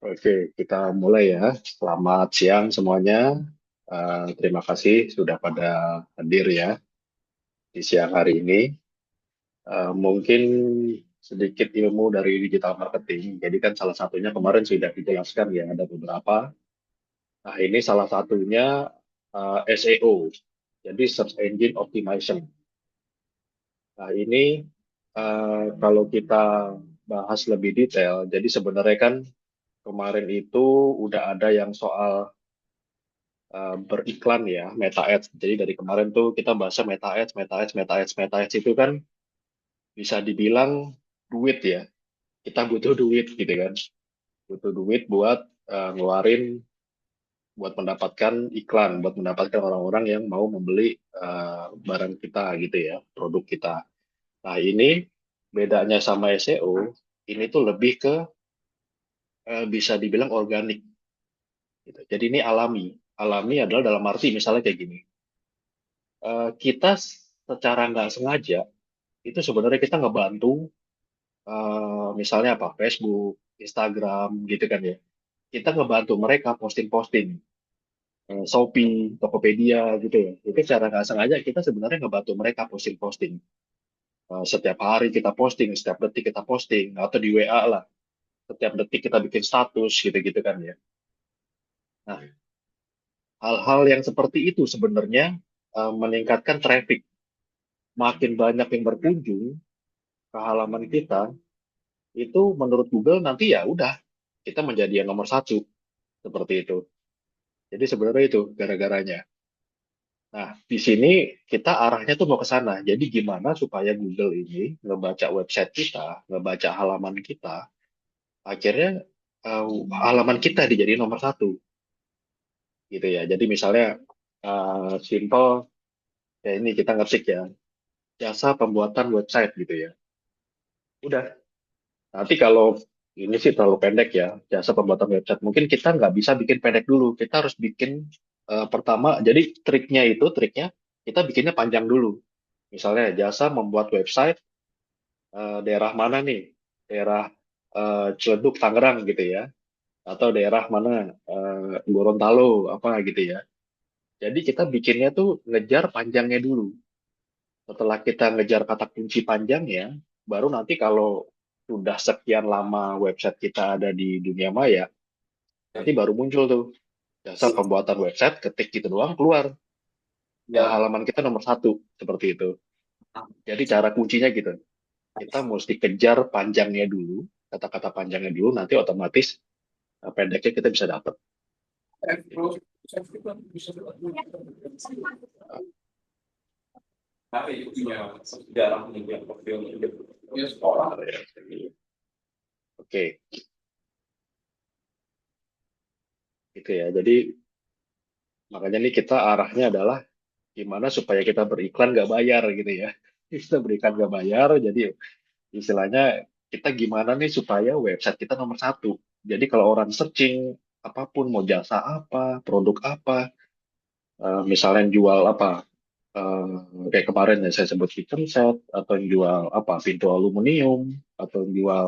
Oke, kita mulai ya. Selamat siang semuanya. Terima kasih sudah pada hadir ya di siang hari ini. Mungkin sedikit ilmu dari digital marketing. Jadi kan salah satunya kemarin sudah dijelaskan ya, ada beberapa. Nah, ini salah satunya SEO, jadi Search Engine Optimization. Nah, ini kalau kita bahas lebih detail, jadi sebenarnya kan kemarin itu udah ada yang soal beriklan ya, Meta Ads. Jadi dari kemarin tuh kita bahasnya Meta Ads, Meta Ads, Meta Ads, Meta Ads itu kan bisa dibilang duit ya. Kita butuh duit gitu kan. Butuh duit buat ngeluarin, buat mendapatkan iklan, buat mendapatkan orang-orang yang mau membeli barang kita gitu ya, produk kita. Nah ini bedanya sama SEO, ini tuh lebih ke bisa dibilang organik. Gitu. Jadi ini alami. Alami adalah dalam arti misalnya kayak gini. Kita secara nggak sengaja itu sebenarnya kita ngebantu misalnya apa Facebook, Instagram gitu kan ya. Kita ngebantu mereka posting-posting Shopee, Tokopedia gitu ya. Itu secara nggak sengaja kita sebenarnya ngebantu mereka posting-posting. Setiap hari kita posting, setiap detik kita posting atau di WA lah. Setiap detik kita bikin status gitu-gitu kan ya. Nah, hal-hal yang seperti itu sebenarnya meningkatkan traffic. Makin banyak yang berkunjung ke halaman kita, itu menurut Google nanti ya udah kita menjadi yang nomor satu seperti itu. Jadi sebenarnya itu gara-garanya. Nah, di sini kita arahnya tuh mau ke sana. Jadi gimana supaya Google ini ngebaca website kita, ngebaca halaman kita, akhirnya uh, halaman kita dijadiin nomor satu gitu ya. Jadi misalnya simple ya ini kita ngetik ya jasa pembuatan website gitu ya. Udah. Nanti kalau ini sih terlalu pendek ya, jasa pembuatan website. Mungkin kita nggak bisa bikin pendek dulu. Kita harus bikin pertama, jadi triknya kita bikinnya panjang dulu. Misalnya jasa membuat website daerah mana nih? Daerah Ciledug, Tangerang gitu ya. Atau daerah mana? Gorontalo, apa gitu ya. Jadi kita bikinnya tuh ngejar panjangnya dulu. Setelah kita ngejar kata kunci panjangnya, baru nanti kalau sudah sekian lama website kita ada di dunia maya, nanti baru muncul tuh jasa pembuatan website, ketik gitu doang keluar. Ya, Halaman kita nomor satu, seperti itu. Jadi cara kuncinya gitu. Kita mesti kejar panjangnya dulu, kata-kata panjangnya dulu, nanti otomatis pendeknya kita bisa dapat. Gitu. Oke, gitu ya. Jadi makanya nih kita arahnya adalah gimana supaya kita beriklan nggak bayar gitu ya. Kita berikan nggak bayar, jadi istilahnya kita gimana nih supaya website kita nomor satu. Jadi kalau orang searching apapun mau jasa apa, produk apa, misalnya jual apa, eh, kayak kemarin ya saya sebut kitchen set atau yang jual apa pintu aluminium atau yang jual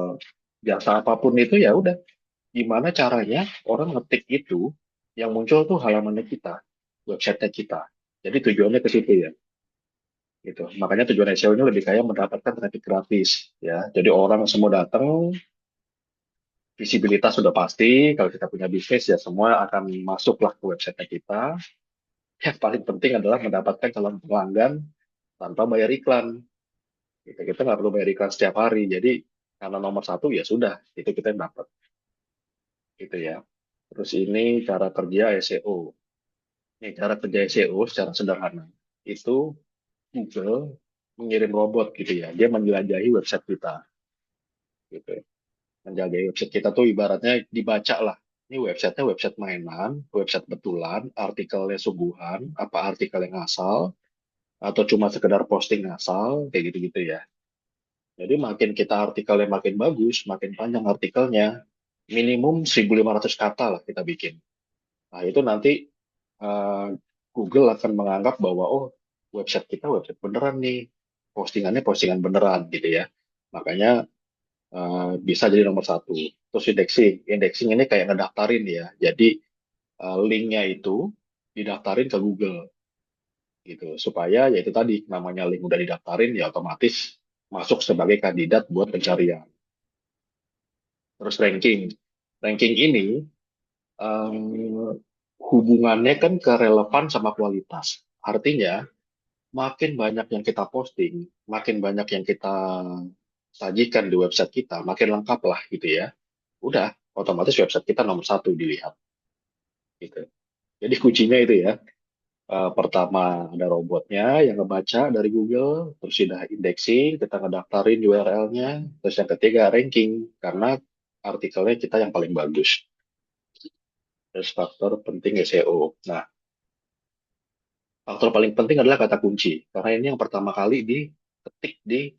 jasa apapun itu ya udah gimana caranya orang ngetik itu yang muncul tuh halamannya kita, websitenya kita. Jadi tujuannya ke situ ya. Gitu. Makanya tujuan SEO ini lebih kayak mendapatkan traffic gratis ya. Jadi orang semua datang, visibilitas sudah pasti. Kalau kita punya bisnis ya semua akan masuklah ke website kita. Yang paling penting adalah mendapatkan calon pelanggan tanpa bayar iklan. Gitu. Kita nggak perlu bayar iklan setiap hari. Jadi karena nomor satu ya sudah, itu kita yang dapat. Gitu ya. Terus ini cara kerja SEO. Ini cara kerja SEO secara sederhana. Itu Google mengirim robot gitu ya. Dia menjelajahi website kita. Gitu. Menjaga website kita tuh ibaratnya dibaca lah. Ini websitenya website mainan, website betulan, artikelnya sungguhan, apa artikel yang asal, atau cuma sekedar posting asal, kayak gitu-gitu ya. Jadi makin kita artikelnya makin bagus, makin panjang artikelnya, minimum 1.500 kata lah kita bikin. Nah itu nanti uh, Google akan menganggap bahwa oh website kita website beneran nih, postingannya postingan beneran gitu ya. Makanya bisa jadi nomor satu. Terus indexing ini kayak ngedaftarin ya. Jadi linknya itu didaftarin ke Google gitu, supaya ya itu tadi namanya link udah didaftarin ya otomatis masuk sebagai kandidat buat pencarian. Terus ranking ini em, hubungannya kan ke relevan sama kualitas. Artinya makin banyak yang kita posting, makin banyak yang kita sajikan di website kita, makin lengkap lah gitu ya. Udah, otomatis website kita nomor satu dilihat gitu. Jadi kuncinya itu ya. Pertama ada robotnya yang ngebaca dari Google, terus sudah indexing, kita ngedaftarin URL-nya, terus yang ketiga ranking, karena artikelnya kita yang paling bagus. Terus faktor penting SEO. Nah, faktor paling penting adalah kata kunci, karena ini yang pertama kali diketik di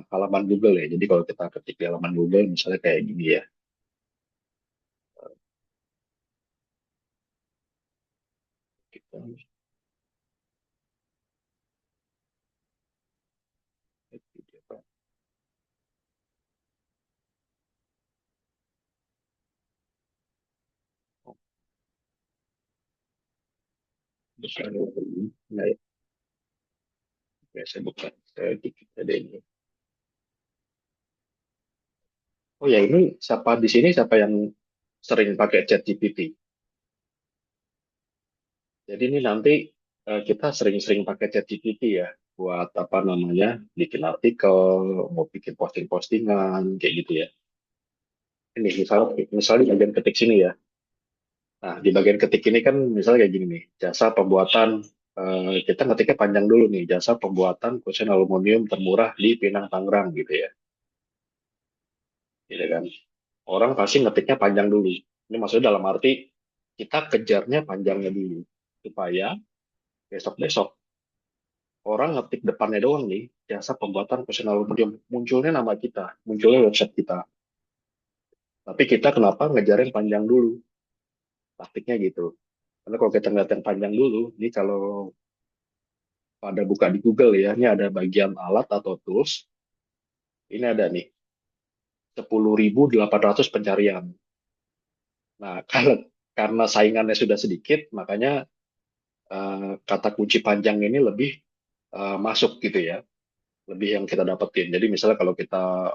halaman Google ya. Jadi kalau kita ketik di halaman Google, misalnya kayak gini ya, kita buka dulu. Nah, ya, saya buka, saya dikit ada ini. Oh ya, ini siapa di sini siapa yang sering pakai ChatGPT? Jadi ini nanti kita sering-sering pakai ChatGPT ya buat apa namanya bikin artikel, mau bikin posting-postingan kayak gitu ya. Ini misalnya di bagian ketik sini ya. Nah di bagian ketik ini kan misalnya kayak gini nih, jasa pembuatan kita ngetiknya panjang dulu nih, jasa pembuatan kusen aluminium termurah di Pinang Tangerang gitu ya, gitu kan. Orang pasti ngetiknya panjang dulu. Ini maksudnya dalam arti kita kejarnya panjangnya dulu supaya besok-besok orang ngetik depannya doang nih, jasa pembuatan personal aluminium. Munculnya nama kita, munculnya website kita. Tapi kita kenapa ngejar yang panjang dulu? Taktiknya gitu. Karena kalau kita ngeliat yang panjang dulu, ini kalau pada buka di Google ya, ini ada bagian alat atau tools. Ini ada nih, 10.800 pencarian. Nah, karena saingannya sudah sedikit, makanya kata kunci panjang ini lebih masuk gitu ya. Lebih yang kita dapetin. Jadi misalnya kalau kita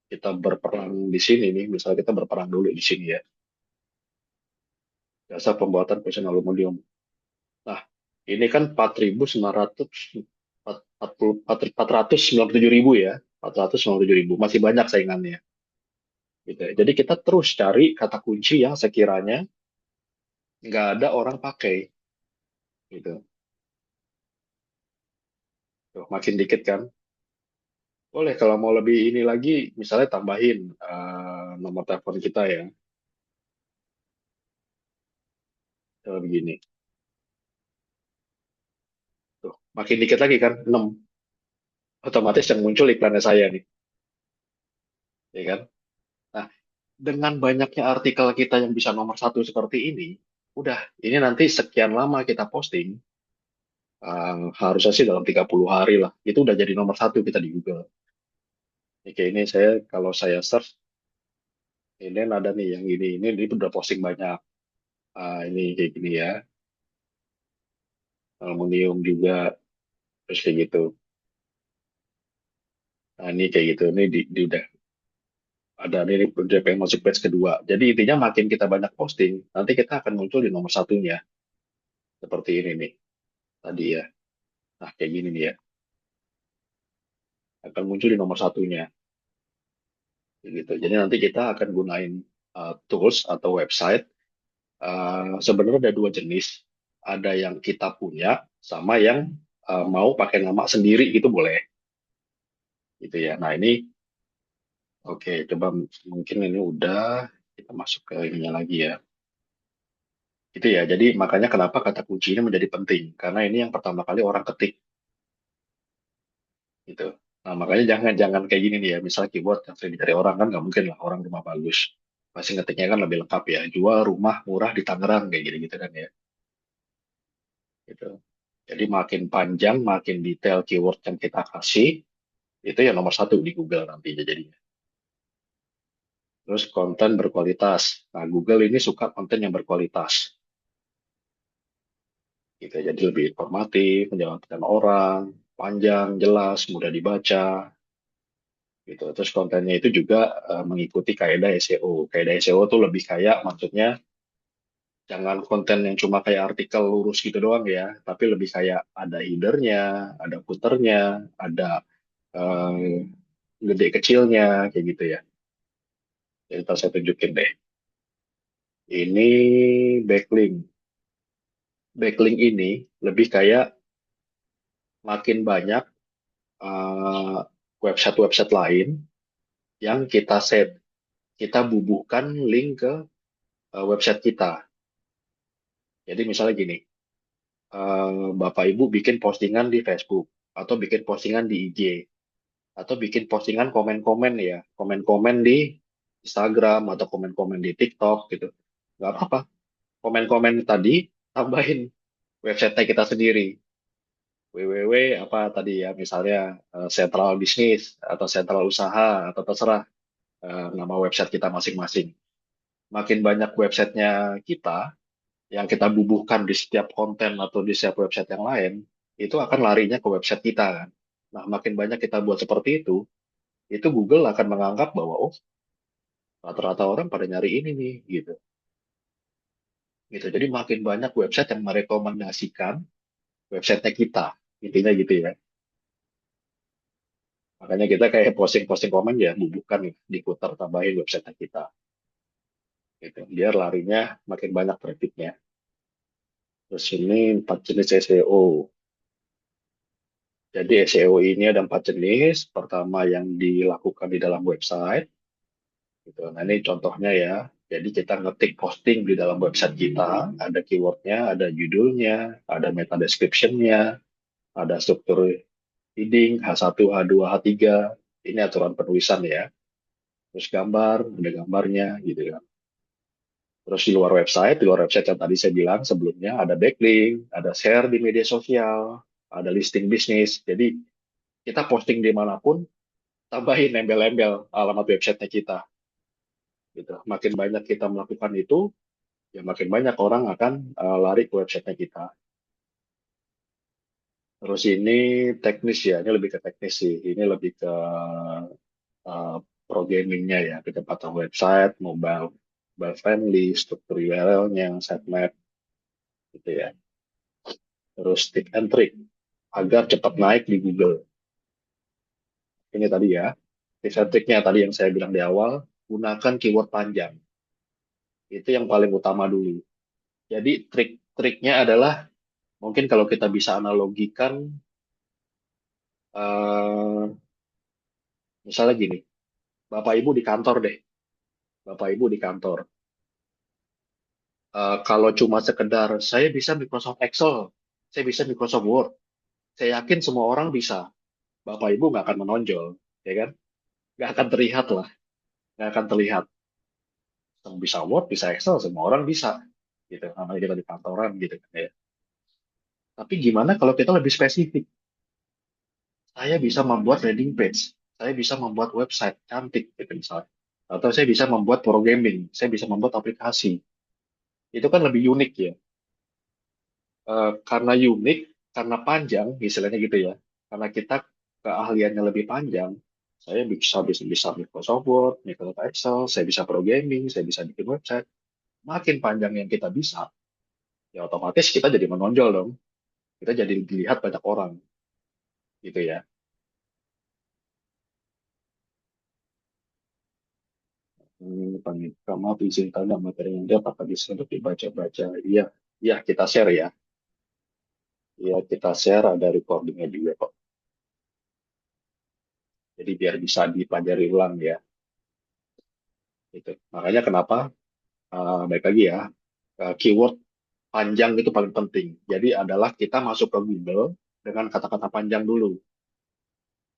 kita berperang di sini nih, misalnya kita berperang dulu di sini ya, jasa pembuatan kusen aluminium. Nah, ini kan 4.900, 497.000 ya, 497.000, masih banyak saingannya. Gitu ya. Jadi kita terus cari kata kunci yang sekiranya nggak ada orang pakai, gitu. Tuh, makin dikit kan. Boleh kalau mau lebih ini lagi, misalnya tambahin nomor telepon kita ya, kalau begini. Tuh, makin dikit lagi kan, 6. Otomatis yang muncul iklannya saya nih, ya kan? Nah, dengan banyaknya artikel kita yang bisa nomor satu seperti ini, udah, ini nanti sekian lama kita posting, harusnya sih dalam 30 hari lah, itu udah jadi nomor satu kita di Google. Oke, ini saya, kalau saya search, ini ada nih yang ini udah posting banyak. Ini kayak gini ya, aluminium juga, terus kayak gitu. Nah, ini kayak gitu, ini udah ada ini udah pengen masuk batch kedua. Jadi intinya makin kita banyak posting, nanti kita akan muncul di nomor satunya, seperti ini nih, tadi ya. Nah, kayak gini nih ya, akan muncul di nomor satunya. Gitu. Jadi nanti kita akan gunain tools atau website. Sebenarnya ada dua jenis. Ada yang kita punya, sama yang mau pakai nama sendiri itu boleh. Gitu ya. Nah ini, oke, coba mungkin ini udah kita masuk ke ininya lagi ya. Gitu ya. Jadi makanya kenapa kata kunci ini menjadi penting, karena ini yang pertama kali orang ketik gitu. Nah makanya jangan jangan kayak gini nih ya. Misal keyword yang sering dicari orang kan nggak mungkin lah orang rumah bagus. Pasti ngetiknya kan lebih lengkap ya. Jual rumah murah di Tangerang kayak gitu-gitu kan ya. Gitu. Jadi makin panjang, makin detail keyword yang kita kasih, itu ya nomor satu di Google nanti jadinya. terus konten berkualitas. Nah, Google ini suka konten yang berkualitas, gitu. Jadi lebih informatif, menjawabkan orang, panjang, jelas, mudah dibaca, gitu. Terus kontennya itu juga mengikuti kaidah SEO. Kaidah SEO tuh lebih kayak maksudnya jangan konten yang cuma kayak artikel lurus gitu doang ya, tapi lebih kayak ada headernya, ada footernya, ada eh, gede kecilnya, kayak gitu ya. Jadi ntar saya tunjukin deh. Ini backlink. Backlink ini lebih kayak makin banyak eh, website-website lain yang kita set, kita bubuhkan link ke website kita. Jadi misalnya gini, Bapak Ibu bikin postingan di Facebook atau bikin postingan di IG atau bikin postingan komen-komen ya, komen-komen di Instagram atau komen-komen di TikTok gitu. Nggak apa-apa. Komen-komen tadi tambahin website kita sendiri. www apa tadi ya, misalnya sentral bisnis atau sentral usaha atau terserah nama website kita masing-masing. Makin banyak websitenya kita yang kita bubuhkan di setiap konten atau di setiap website yang lain, itu akan larinya ke website kita kan. Nah, makin banyak kita buat seperti itu Google akan menganggap bahwa oh rata-rata orang pada nyari ini nih gitu. Gitu. Jadi makin banyak website yang merekomendasikan websitenya kita. Intinya gitu ya. Makanya kita kayak posting-posting komen ya bubuhkan nih, diputar tambahin website kita. Gitu. Biar larinya makin banyak trafficnya. Terus ini 4 jenis SEO. Jadi SEO ini ada 4 jenis. Pertama yang dilakukan di dalam website. Gitu. Nah ini contohnya ya. Jadi kita ngetik posting di dalam website kita. Ada keywordnya, ada judulnya, ada meta description-nya, ada struktur heading, H1, H2, H3. Ini aturan penulisan ya. Terus gambar, ada gambarnya gitu ya. Terus di luar website yang tadi saya bilang sebelumnya ada backlink, ada share di media sosial, ada listing bisnis. Jadi kita posting dimanapun, tambahin embel-embel alamat websitenya kita. Gitu. Makin banyak kita melakukan itu, ya makin banyak orang akan lari ke websitenya kita. Terus ini teknis ya, ini lebih ke teknis sih. Ini lebih ke uh, programmingnya ya, kecepatan website, mobile friendly, struktur URL-nya, sitemap, gitu ya. Terus tip and trick agar cepat naik di Google. Ini tadi ya, tips and trick-nya tadi yang saya bilang di awal, gunakan keyword panjang. Itu yang paling utama dulu. Jadi trik-triknya adalah mungkin kalau kita bisa analogikan, eh, misalnya gini, Bapak Ibu di kantor deh, Bapak Ibu di kantor. Kalau cuma sekedar saya bisa Microsoft Excel, saya bisa Microsoft Word, saya yakin semua orang bisa. Bapak Ibu nggak akan menonjol, ya kan? Nggak akan terlihat lah, nggak akan terlihat. Yang bisa Word, bisa Excel, semua orang bisa. Gitu, namanya kita di kantoran gitu kan ya. Tapi gimana kalau kita lebih spesifik? Saya bisa membuat landing page, saya bisa membuat website cantik gitu misalnya. Atau saya bisa membuat programming, saya bisa membuat aplikasi. Itu kan lebih unik ya. Karena unik, karena panjang, istilahnya gitu ya. Karena kita keahliannya lebih panjang, saya bisa bisa bisa Microsoft Word, Microsoft Excel, saya bisa programming, saya bisa bikin website. Makin panjang yang kita bisa, ya otomatis kita jadi menonjol dong. Kita jadi dilihat banyak orang, gitu ya. Maaf izin tanya materi yang dia apakah bisa untuk dibaca-baca. Iya, iya kita share ya. Iya kita share ada recordingnya juga kok. Jadi biar bisa dipelajari ulang ya. Gitu. Makanya kenapa baik lagi ya, keyword panjang itu paling penting. Jadi adalah kita masuk ke Google dengan kata-kata panjang dulu.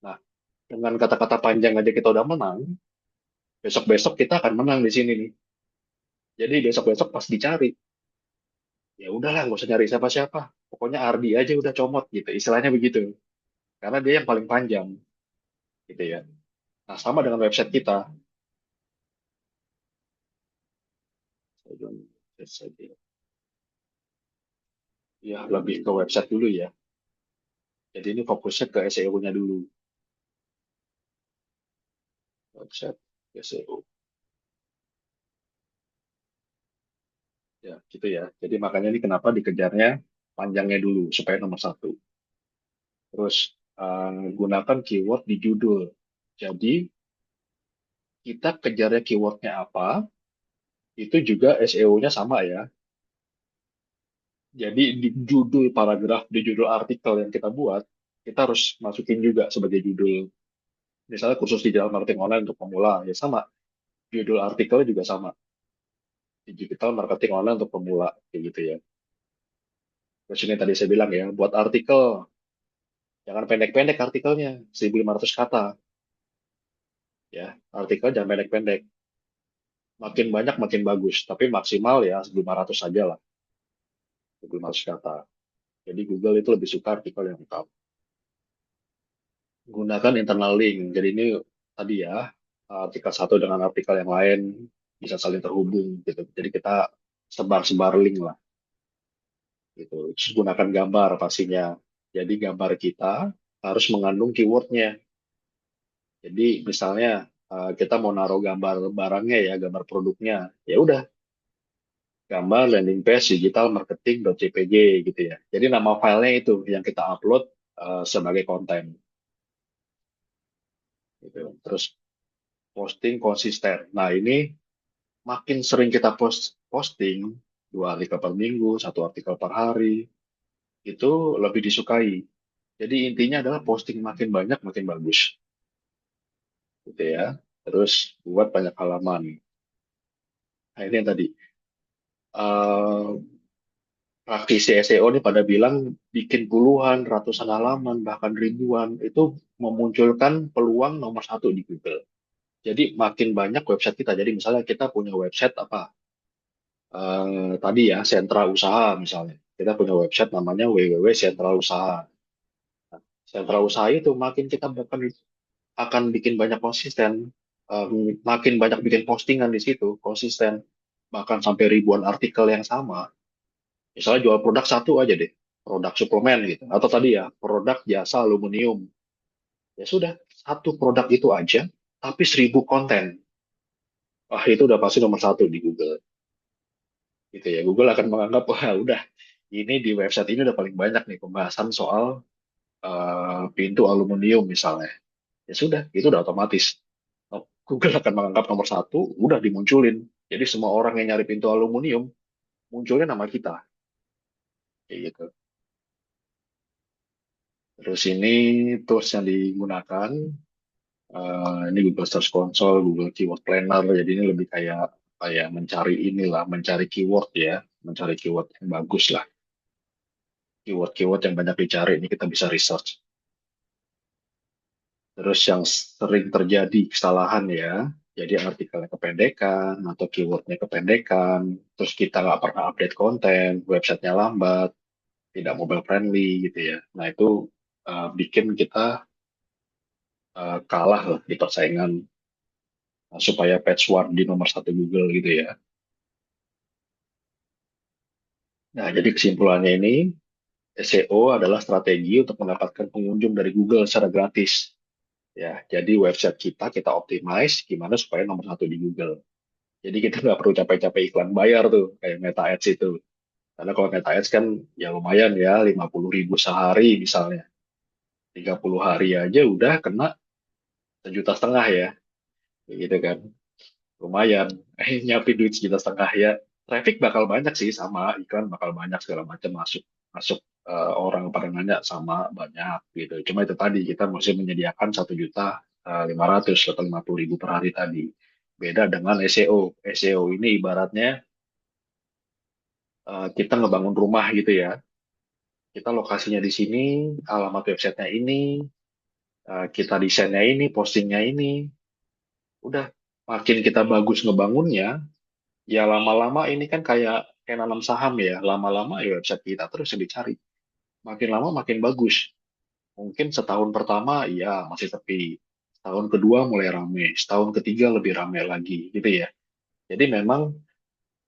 Nah, dengan kata-kata panjang aja kita udah menang, besok-besok kita akan menang di sini nih. Jadi besok-besok pas dicari, ya udahlah nggak usah nyari siapa-siapa. Pokoknya Ardi aja udah comot gitu. Istilahnya begitu. Karena dia yang paling panjang gitu ya. Nah, sama dengan website kita. Ya, lebih ke website dulu ya. Jadi ini fokusnya ke SEO-nya dulu. Website SEO. Ya, gitu ya. Jadi makanya ini kenapa dikejarnya panjangnya dulu supaya nomor satu. Terus gunakan keyword di judul. Jadi kita kejarnya keywordnya apa, itu juga SEO-nya sama ya. Jadi di judul paragraf, di judul artikel yang kita buat, kita harus masukin juga sebagai judul. Misalnya kursus digital marketing online untuk pemula, ya sama. Judul artikelnya juga sama. Digital marketing online untuk pemula, kayak gitu ya. Terus ini tadi saya bilang ya, buat artikel, jangan pendek-pendek artikelnya, 1.500 kata. Ya, artikel jangan pendek-pendek. Makin banyak makin bagus, tapi maksimal ya 1.500 saja lah, 1.500 kata. Jadi Google itu lebih suka artikel yang lengkap. Gunakan internal link. Jadi ini tadi ya, artikel satu dengan artikel yang lain bisa saling terhubung gitu. Jadi kita sebar-sebar link lah gitu. Terus gunakan gambar pastinya. Jadi gambar kita harus mengandung keywordnya. Jadi misalnya kita mau naruh gambar barangnya ya, gambar produknya, ya udah gambar landing page digital marketing.jpg gitu ya. Jadi nama filenya itu yang kita upload sebagai konten gitu. Terus posting konsisten. Nah ini makin sering kita posting 2 artikel per minggu, 1 artikel per hari, itu lebih disukai. Jadi intinya adalah posting makin banyak makin bagus, gitu ya. Terus buat banyak halaman. Nah ini yang tadi. eh Praktisi SEO ini pada bilang bikin puluhan, ratusan halaman, bahkan ribuan, itu memunculkan peluang nomor satu di Google. Jadi makin banyak website kita. Jadi misalnya kita punya website apa? Tadi ya, sentra usaha misalnya. Kita punya website namanya www sentra usaha. Sentra usaha itu makin kita akan bikin banyak konsisten, makin banyak bikin postingan di situ, konsisten, bahkan sampai ribuan artikel yang sama. Misalnya jual produk satu aja deh, produk suplemen gitu, atau tadi ya produk jasa aluminium. Ya sudah, satu produk itu aja, tapi 1.000 konten. Wah itu udah pasti nomor satu di Google. Gitu ya, Google akan menganggap wah udah ini di website ini udah paling banyak nih pembahasan soal pintu aluminium misalnya. Ya sudah, itu udah otomatis. Google akan menganggap nomor satu, udah dimunculin. Jadi semua orang yang nyari pintu aluminium, munculnya nama kita. Kayak gitu. Terus ini tools yang digunakan, ini Google Search Console, Google Keyword Planner. Jadi ini lebih kayak kayak mencari inilah, mencari keyword ya, mencari keyword yang bagus lah. Keyword-keyword yang banyak dicari, ini kita bisa research. Terus yang sering terjadi kesalahan ya, jadi artikelnya kependekan atau keywordnya kependekan, terus kita nggak pernah update konten, websitenya lambat, tidak mobile friendly gitu ya. Nah itu bikin kita kalah lah di persaingan supaya page one di nomor satu Google gitu ya. Nah jadi kesimpulannya ini SEO adalah strategi untuk mendapatkan pengunjung dari Google secara gratis. Ya, jadi website kita optimize gimana supaya nomor satu di Google. Jadi kita nggak perlu capek-capek iklan bayar tuh, kayak Meta Ads itu. Karena kalau Meta Ads kan ya lumayan ya, 50.000 sehari misalnya. 30 hari aja udah kena 1,5 juta ya. Kayak gitu kan. Lumayan. Nyiapin duit 1,5 juta ya. Traffic bakal banyak sih, sama iklan bakal banyak segala macam masuk. Masuk orang pada nanya sama banyak gitu. Cuma itu tadi, kita mesti menyediakan 1,5 juta 500 atau 50.000 per hari tadi. Beda dengan SEO. SEO ini ibaratnya kita ngebangun rumah gitu ya. Kita lokasinya di sini, alamat websitenya ini, kita desainnya ini, postingnya ini. Udah, makin kita bagus ngebangunnya, ya lama-lama ini kan kayak nanam saham ya. Lama-lama ya website kita terus yang dicari. Makin lama makin bagus. Mungkin setahun pertama ya masih sepi. Setahun kedua mulai rame. Setahun ketiga lebih rame lagi gitu ya. Jadi memang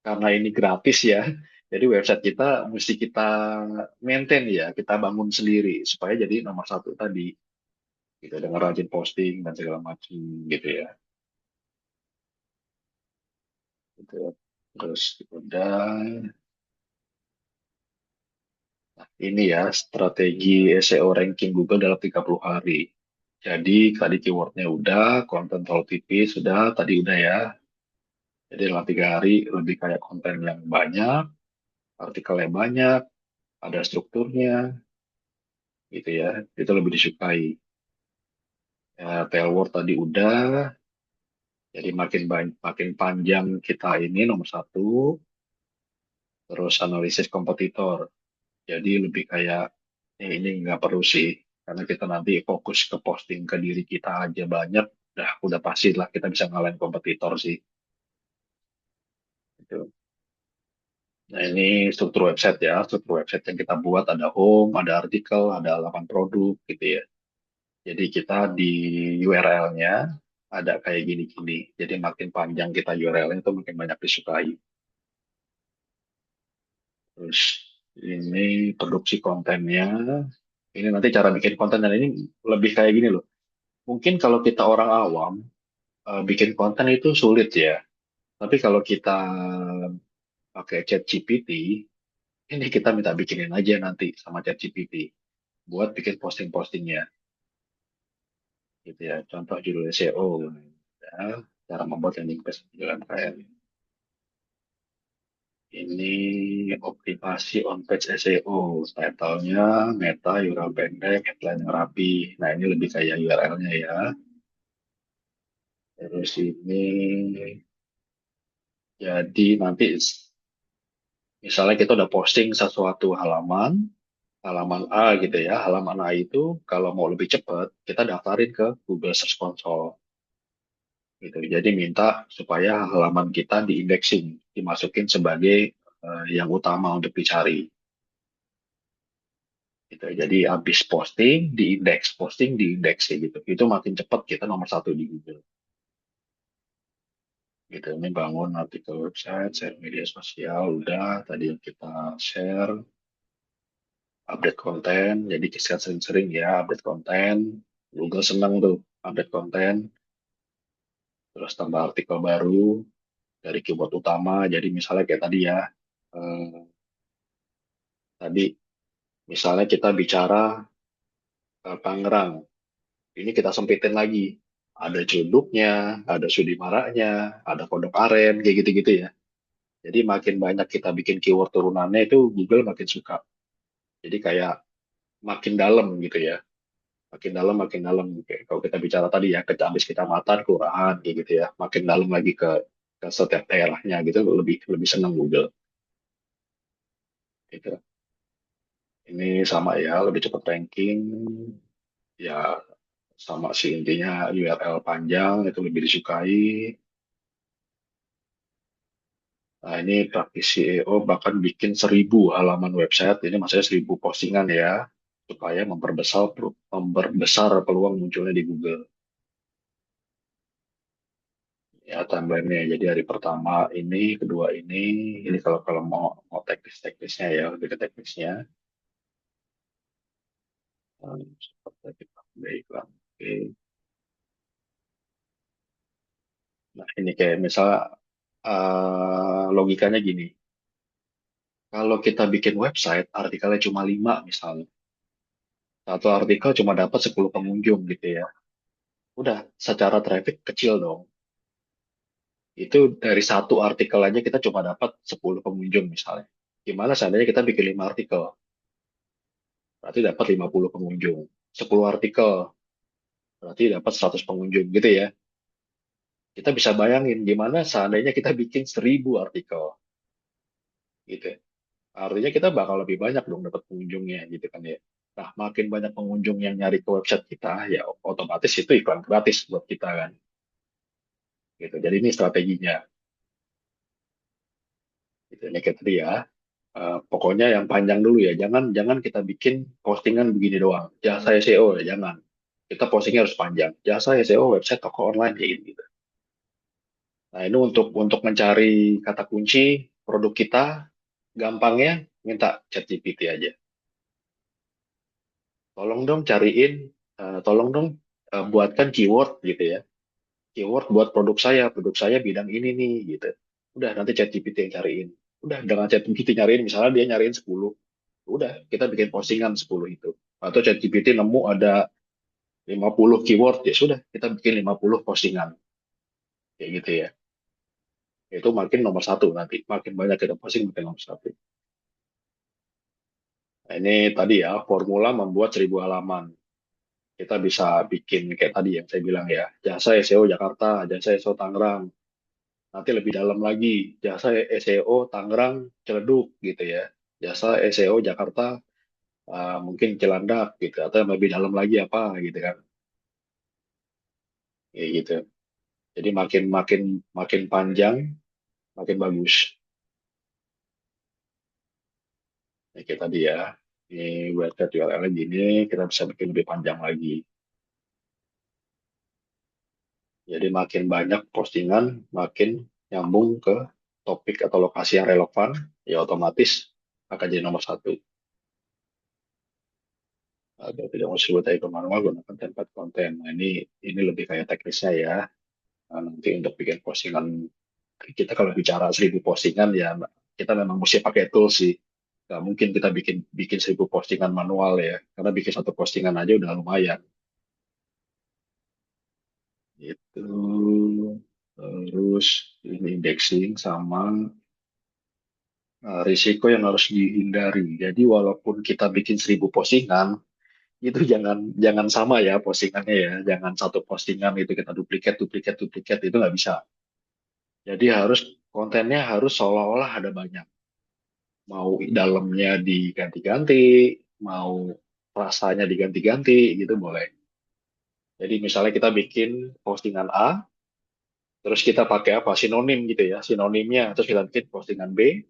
karena ini gratis ya. Jadi website kita mesti kita maintain ya, kita bangun sendiri supaya jadi nomor satu tadi, gitu dengan rajin posting dan segala macam gitu ya. Gitu. Terus udah ini ya strategi SEO ranking Google dalam 30 hari. Jadi tadi keywordnya udah, konten terlalu tipis sudah, tadi udah ya. Jadi dalam 3 hari lebih kayak konten yang banyak, artikel yang banyak, ada strukturnya, gitu ya. Itu lebih disukai. Ya, tailword tadi udah, jadi makin panjang kita ini nomor satu, terus analisis kompetitor. Jadi lebih kayak ini nggak perlu sih, karena kita nanti fokus ke posting ke diri kita aja banyak, udah pasti lah kita bisa ngalahin kompetitor sih. Gitu. Nah ini struktur website ya, struktur website yang kita buat ada home, ada artikel, ada halaman produk gitu ya. Jadi kita di URL-nya ada kayak gini-gini. Jadi makin panjang kita URL-nya itu makin banyak disukai. Terus ini produksi kontennya. Ini nanti cara bikin konten dan ini lebih kayak gini loh. Mungkin kalau kita orang awam bikin konten itu sulit ya. Tapi kalau kita pakai ChatGPT, ini kita minta bikinin aja nanti sama ChatGPT buat bikin posting-postingnya gitu ya. Contoh judul SEO ya, cara membuat landing page UMKM. Ini optimasi on page SEO, title-nya meta, URL pendek, headline yang rapi. Nah, ini lebih kayak URL-nya ya. Terus ini jadi nanti misalnya kita udah posting sesuatu halaman, halaman A gitu ya. Halaman A itu kalau mau lebih cepat, kita daftarin ke Google Search Console gitu. Jadi minta supaya halaman kita diindexing, dimasukin sebagai yang utama untuk dicari. Gitu. Jadi habis posting, diindeks kayak gitu. Itu makin cepat kita nomor satu di Google. Gitu. Ini bangun artikel website, share media sosial, udah tadi yang kita share, update konten. Jadi kita sering-sering ya update konten. Google seneng tuh update konten, terus tambah artikel baru dari keyword utama. Jadi misalnya kayak tadi ya, tadi misalnya kita bicara Tangerang, ini kita sempitin lagi. Ada Cuduknya, ada Sudimaranya, ada Pondok Aren, kayak gitu-gitu ya. Jadi makin banyak kita bikin keyword turunannya itu Google makin suka. Jadi kayak makin dalam gitu ya. Makin dalam, makin dalam. Kayak kalau kita bicara tadi ya, habis kecamatan, kelurahan, kayak gitu ya. Makin dalam lagi ke setiap daerahnya gitu, lebih lebih senang Google. Gitu. Ini sama ya, lebih cepat ranking. Ya sama sih intinya URL panjang itu lebih disukai. Nah, ini praktisi SEO bahkan bikin 1.000 halaman website. Ini maksudnya 1.000 postingan ya, supaya memperbesar peluang munculnya di Google. Ya, timeline-nya. Jadi hari pertama ini, kedua ini kalau kalau mau teknis-teknisnya ya, lebih ke teknisnya. Seperti kita baiklah. Oke. Nah, ini kayak misalnya logikanya gini. Kalau kita bikin website, artikelnya cuma 5 misalnya. Satu artikel cuma dapat 10 pengunjung gitu ya. Udah, secara traffic kecil dong. Itu dari satu artikel aja kita cuma dapat 10 pengunjung misalnya. Gimana seandainya kita bikin 5 artikel? Berarti dapat 50 pengunjung. 10 artikel, berarti dapat 100 pengunjung gitu ya. Kita bisa bayangin gimana seandainya kita bikin 1.000 artikel gitu ya. Artinya kita bakal lebih banyak dong dapat pengunjungnya gitu kan ya. Nah, makin banyak pengunjung yang nyari ke website kita, ya otomatis itu iklan gratis buat kita kan. Gitu. Jadi ini strateginya. Gitu. Ini kayak tadi ya. Pokoknya yang panjang dulu ya. Jangan jangan kita bikin postingan begini doang. Jasa SEO ya jangan. Kita postingnya harus panjang. Jasa SEO website toko online kayak gitu. Nah ini untuk mencari kata kunci produk kita, gampangnya minta ChatGPT aja. Tolong dong cariin, tolong dong buatkan keyword gitu ya. Keyword buat produk saya bidang ini nih gitu. Udah nanti ChatGPT yang cariin. Udah dengan ChatGPT nyariin, misalnya dia nyariin 10, udah kita bikin postingan 10 itu. Atau ChatGPT nemu ada 50 keyword, ya sudah kita bikin 50 postingan. Kayak gitu ya. Itu makin nomor satu nanti. Makin banyak kita posting makin nomor satu. Nah, ini tadi ya, formula membuat 1000 halaman. Kita bisa bikin kayak tadi yang saya bilang ya, jasa SEO Jakarta, jasa SEO Tangerang. Nanti lebih dalam lagi, jasa SEO Tangerang Ciledug gitu ya. Jasa SEO Jakarta mungkin Cilandak gitu, atau yang lebih dalam lagi apa gitu kan. Kayak gitu. Jadi makin makin makin panjang, makin bagus. Ini kayak tadi ya. Ini buat URL gini, kita bisa bikin lebih panjang lagi. Jadi makin banyak postingan, makin nyambung ke topik atau lokasi yang relevan, ya otomatis akan jadi nomor satu. Agar tidak mau disebut tadi manual, gunakan template konten. Nah, ini lebih kayak teknisnya ya. Nah, nanti untuk bikin postingan, kita kalau bicara 1000 postingan ya kita memang mesti pakai tools sih. Nggak mungkin kita bikin bikin 1000 postingan manual ya, karena bikin satu postingan aja udah lumayan. Itu terus ini indexing sama risiko yang harus dihindari. Jadi walaupun kita bikin 1000 postingan, itu jangan jangan sama ya postingannya ya. Jangan satu postingan itu kita duplikat, duplikat, duplikat itu nggak bisa. Jadi harus kontennya harus seolah-olah ada banyak. Mau dalamnya diganti-ganti, mau rasanya diganti-ganti gitu boleh. Jadi misalnya kita bikin postingan A, terus kita pakai apa? Sinonim gitu ya, sinonimnya. Terus kita bikin postingan B,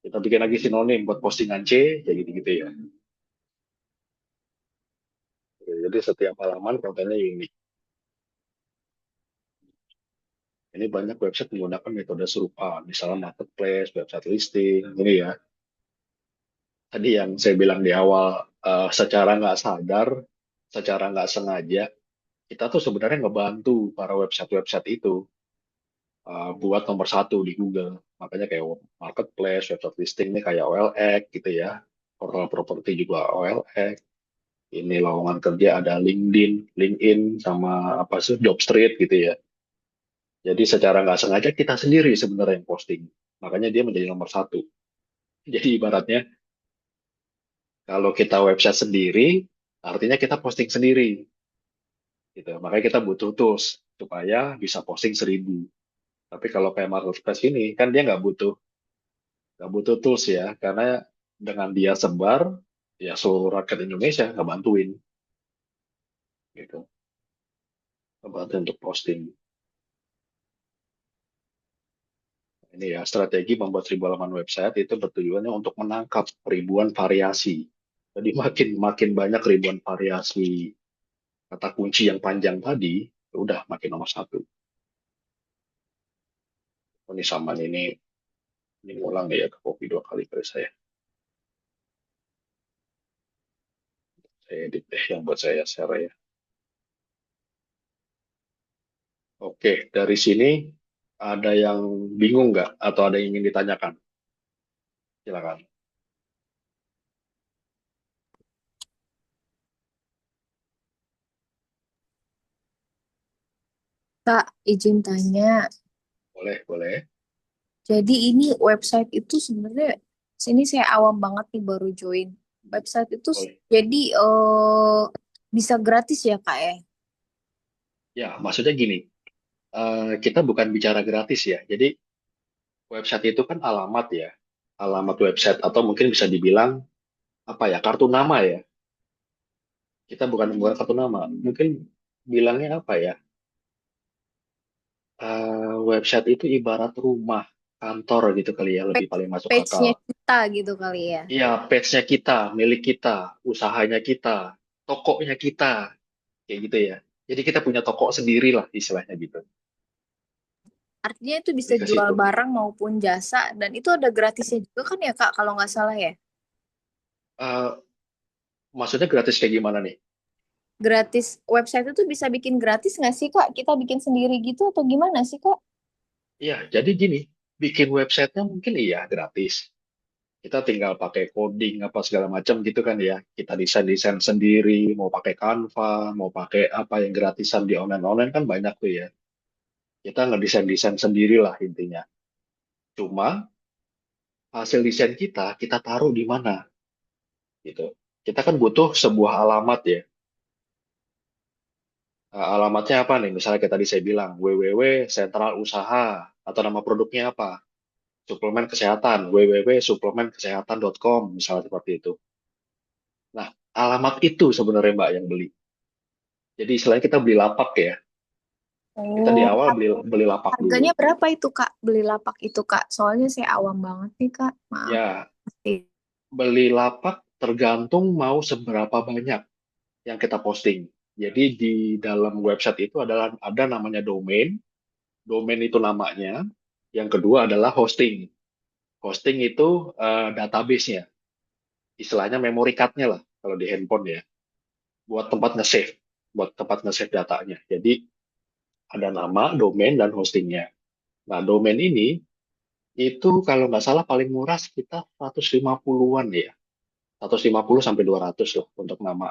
kita bikin lagi sinonim buat postingan C, kayak gitu-gitu ya. Jadi setiap halaman kontennya unik. Ini banyak website menggunakan metode serupa, misalnya marketplace, website listing, ini ya. Tadi yang saya bilang di awal, secara nggak sadar, secara nggak sengaja, kita tuh sebenarnya ngebantu para website-website itu buat nomor satu di Google. Makanya kayak marketplace, website listing ini kayak OLX gitu ya. Portal properti juga OLX. Ini lowongan kerja ada LinkedIn, LinkedIn sama apa sih Jobstreet gitu ya. Jadi secara nggak sengaja kita sendiri sebenarnya yang posting. Makanya dia menjadi nomor satu. Jadi ibaratnya kalau kita website sendiri, artinya kita posting sendiri. Gitu. Makanya kita butuh tools supaya bisa posting 1000. Tapi kalau kayak marketplace ini, kan dia nggak butuh tools ya, karena dengan dia sebar, ya seluruh rakyat Indonesia nggak bantuin. Gitu. Ngebantu untuk posting. Ini ya, strategi membuat 1000 halaman website itu bertujuannya untuk menangkap ribuan variasi. Jadi makin makin banyak ribuan variasi kata kunci yang panjang tadi, udah makin nomor satu. Oh, ini sama nih, ini ngulang ya ke kopi 2 kali kali saya. Saya edit deh yang buat saya share ya. Oke, dari sini ada yang bingung nggak? Atau ada yang ingin ditanyakan? Silakan. Kak, izin tanya. Boleh, boleh. Jadi ini website itu sebenarnya sini saya awam banget nih baru join. Website itu Boleh. jadi bisa gratis ya Kak ya? Ya, maksudnya gini, kita bukan bicara gratis ya. Jadi website itu kan alamat ya, alamat website atau mungkin bisa dibilang apa ya, kartu nama ya. Kita bukan membuat kartu nama, mungkin bilangnya apa ya? Website itu ibarat rumah, kantor gitu kali ya, lebih paling masuk akal. Page-nya kita gitu kali ya. Iya, page-nya kita, milik kita, usahanya kita, tokonya kita, kayak gitu ya. Jadi kita punya toko sendiri lah istilahnya gitu. Artinya itu bisa lebih ke jual situ. barang maupun jasa dan itu ada gratisnya juga kan ya Kak kalau nggak salah ya. Eh, Maksudnya gratis kayak gimana nih? Gratis website itu bisa bikin gratis nggak sih Kak? Kita bikin sendiri gitu atau gimana sih Kak? Iya, jadi gini, bikin websitenya mungkin iya gratis. Kita tinggal pakai coding apa segala macam gitu kan ya. Kita desain-desain sendiri, mau pakai Canva, mau pakai apa yang gratisan di online-online kan banyak tuh ya. Kita ngedesain-desain sendiri lah intinya. Cuma hasil desain kita taruh di mana gitu. Kita kan butuh sebuah alamat ya. Alamatnya apa nih? Misalnya kayak tadi saya bilang, www sentral usaha atau nama produknya apa? Suplemen kesehatan, www.suplemenkesehatan.com misalnya seperti itu. Nah, alamat itu sebenarnya Mbak yang beli. Jadi istilahnya kita beli lapak ya. Kita di Oh, awal beli beli lapak dulu. harganya berapa itu Kak? Beli lapak itu Kak? Soalnya saya awam banget nih Kak. Maaf. Ya, beli lapak tergantung mau seberapa banyak yang kita posting. Jadi di dalam website itu adalah ada namanya domain. Domain itu namanya. Yang kedua adalah hosting. Hosting itu database-nya. Istilahnya memory card-nya lah kalau di handphone ya. Buat tempat nge-save. Buat tempat nge-save datanya. Jadi ada nama, domain, dan hostingnya. Nah, domain ini itu kalau nggak salah paling murah sekitar 150-an ya. 150 sampai 200 lah untuk nama.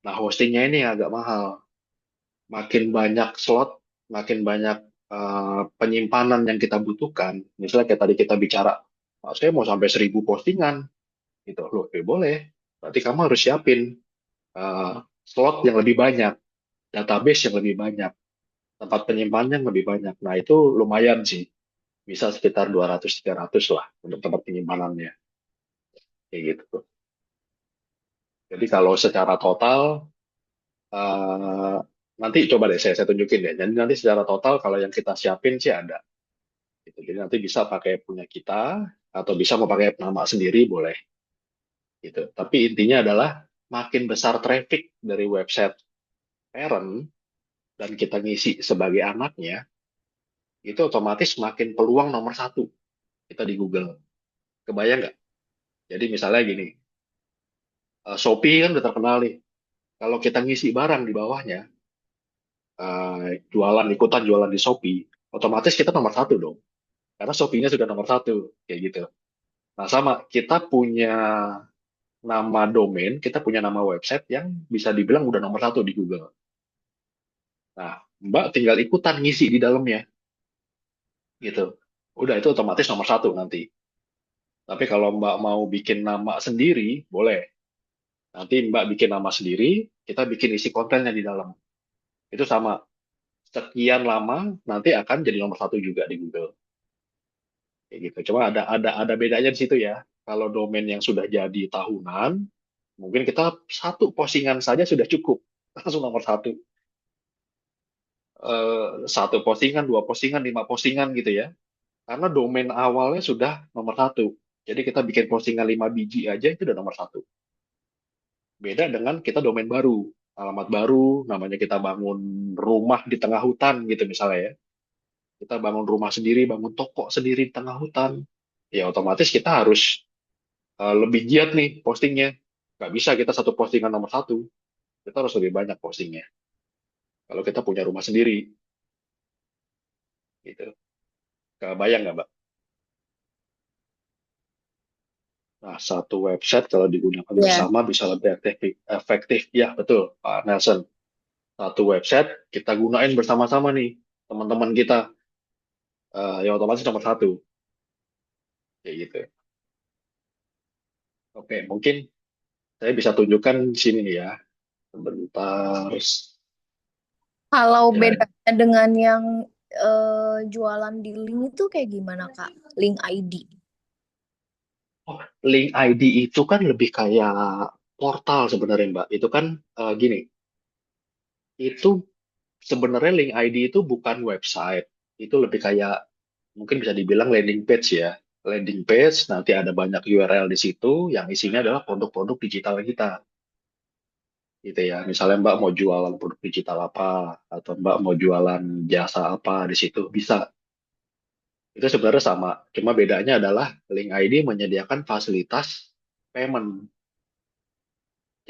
Nah, hostingnya ini agak mahal. Makin banyak slot, makin banyak penyimpanan yang kita butuhkan. Misalnya kayak tadi kita bicara, "Ah, saya mau sampai 1.000 postingan." Gitu. Loh, boleh. Berarti kamu harus siapin eh, slot yang lebih banyak, database yang lebih banyak, tempat penyimpanan yang lebih banyak. Nah, itu lumayan sih. Bisa sekitar 200-300 lah untuk tempat penyimpanannya. Kayak gitu. Jadi kalau secara total, eh, nanti coba deh saya tunjukin deh. Jadi nanti secara total kalau yang kita siapin sih ada. Gitu. Jadi nanti bisa pakai punya kita atau bisa mau pakai nama sendiri boleh. Gitu. Tapi intinya adalah makin besar traffic dari website parent dan kita ngisi sebagai anaknya, itu otomatis makin peluang nomor satu kita di Google. Kebayang nggak? Jadi misalnya gini, Shopee kan udah terkenal nih. Kalau kita ngisi barang di bawahnya, ikutan jualan di Shopee, otomatis kita nomor satu dong. Karena Shopee-nya sudah nomor satu, kayak gitu. Nah, sama, kita punya nama domain, kita punya nama website yang bisa dibilang udah nomor satu di Google. Nah, Mbak tinggal ikutan ngisi di dalamnya, gitu. Udah, itu otomatis nomor satu nanti. Tapi kalau Mbak mau bikin nama sendiri, boleh. Nanti Mbak bikin nama sendiri, kita bikin isi kontennya di dalam. Itu sama. Sekian lama, nanti akan jadi nomor satu juga di Google. Kayak gitu. Cuma ada bedanya di situ ya. Kalau domain yang sudah jadi tahunan, mungkin kita satu postingan saja sudah cukup langsung nomor satu. Satu postingan, dua postingan, lima postingan gitu ya. Karena domain awalnya sudah nomor satu. Jadi kita bikin postingan 5 biji aja itu udah nomor satu. Beda dengan kita domain baru, alamat baru, namanya kita bangun rumah di tengah hutan gitu misalnya ya. Kita bangun rumah sendiri, bangun toko sendiri di tengah hutan. Ya otomatis kita harus lebih giat nih postingnya. Nggak bisa kita satu postingan nomor satu. Kita harus lebih banyak postingnya. Kalau kita punya rumah sendiri, gitu. Kebayang nggak, Mbak? Nah, satu website kalau digunakan Ya. bersama bisa lebih efektif. Efektif. Ya, betul, Pak Nelson. Satu website kita gunain bersama-sama nih, teman-teman kita. Ya otomatis nomor satu. Kayak gitu. Oke, mungkin saya bisa tunjukkan di sini nih ya. Sebentar. Kalau Ya, bedanya dengan yang jualan di link itu kayak gimana Kak? Link ID. oh, link ID itu kan lebih kayak portal sebenarnya, Mbak. Itu kan gini, itu sebenarnya link ID itu bukan website. Itu lebih kayak mungkin bisa dibilang landing page ya. Landing page nanti ada banyak URL di situ yang isinya adalah produk-produk digital kita. Gitu ya. Misalnya Mbak mau jualan produk digital apa atau Mbak mau jualan jasa apa di situ bisa. Itu sebenarnya sama, cuma bedanya adalah link ID menyediakan fasilitas payment.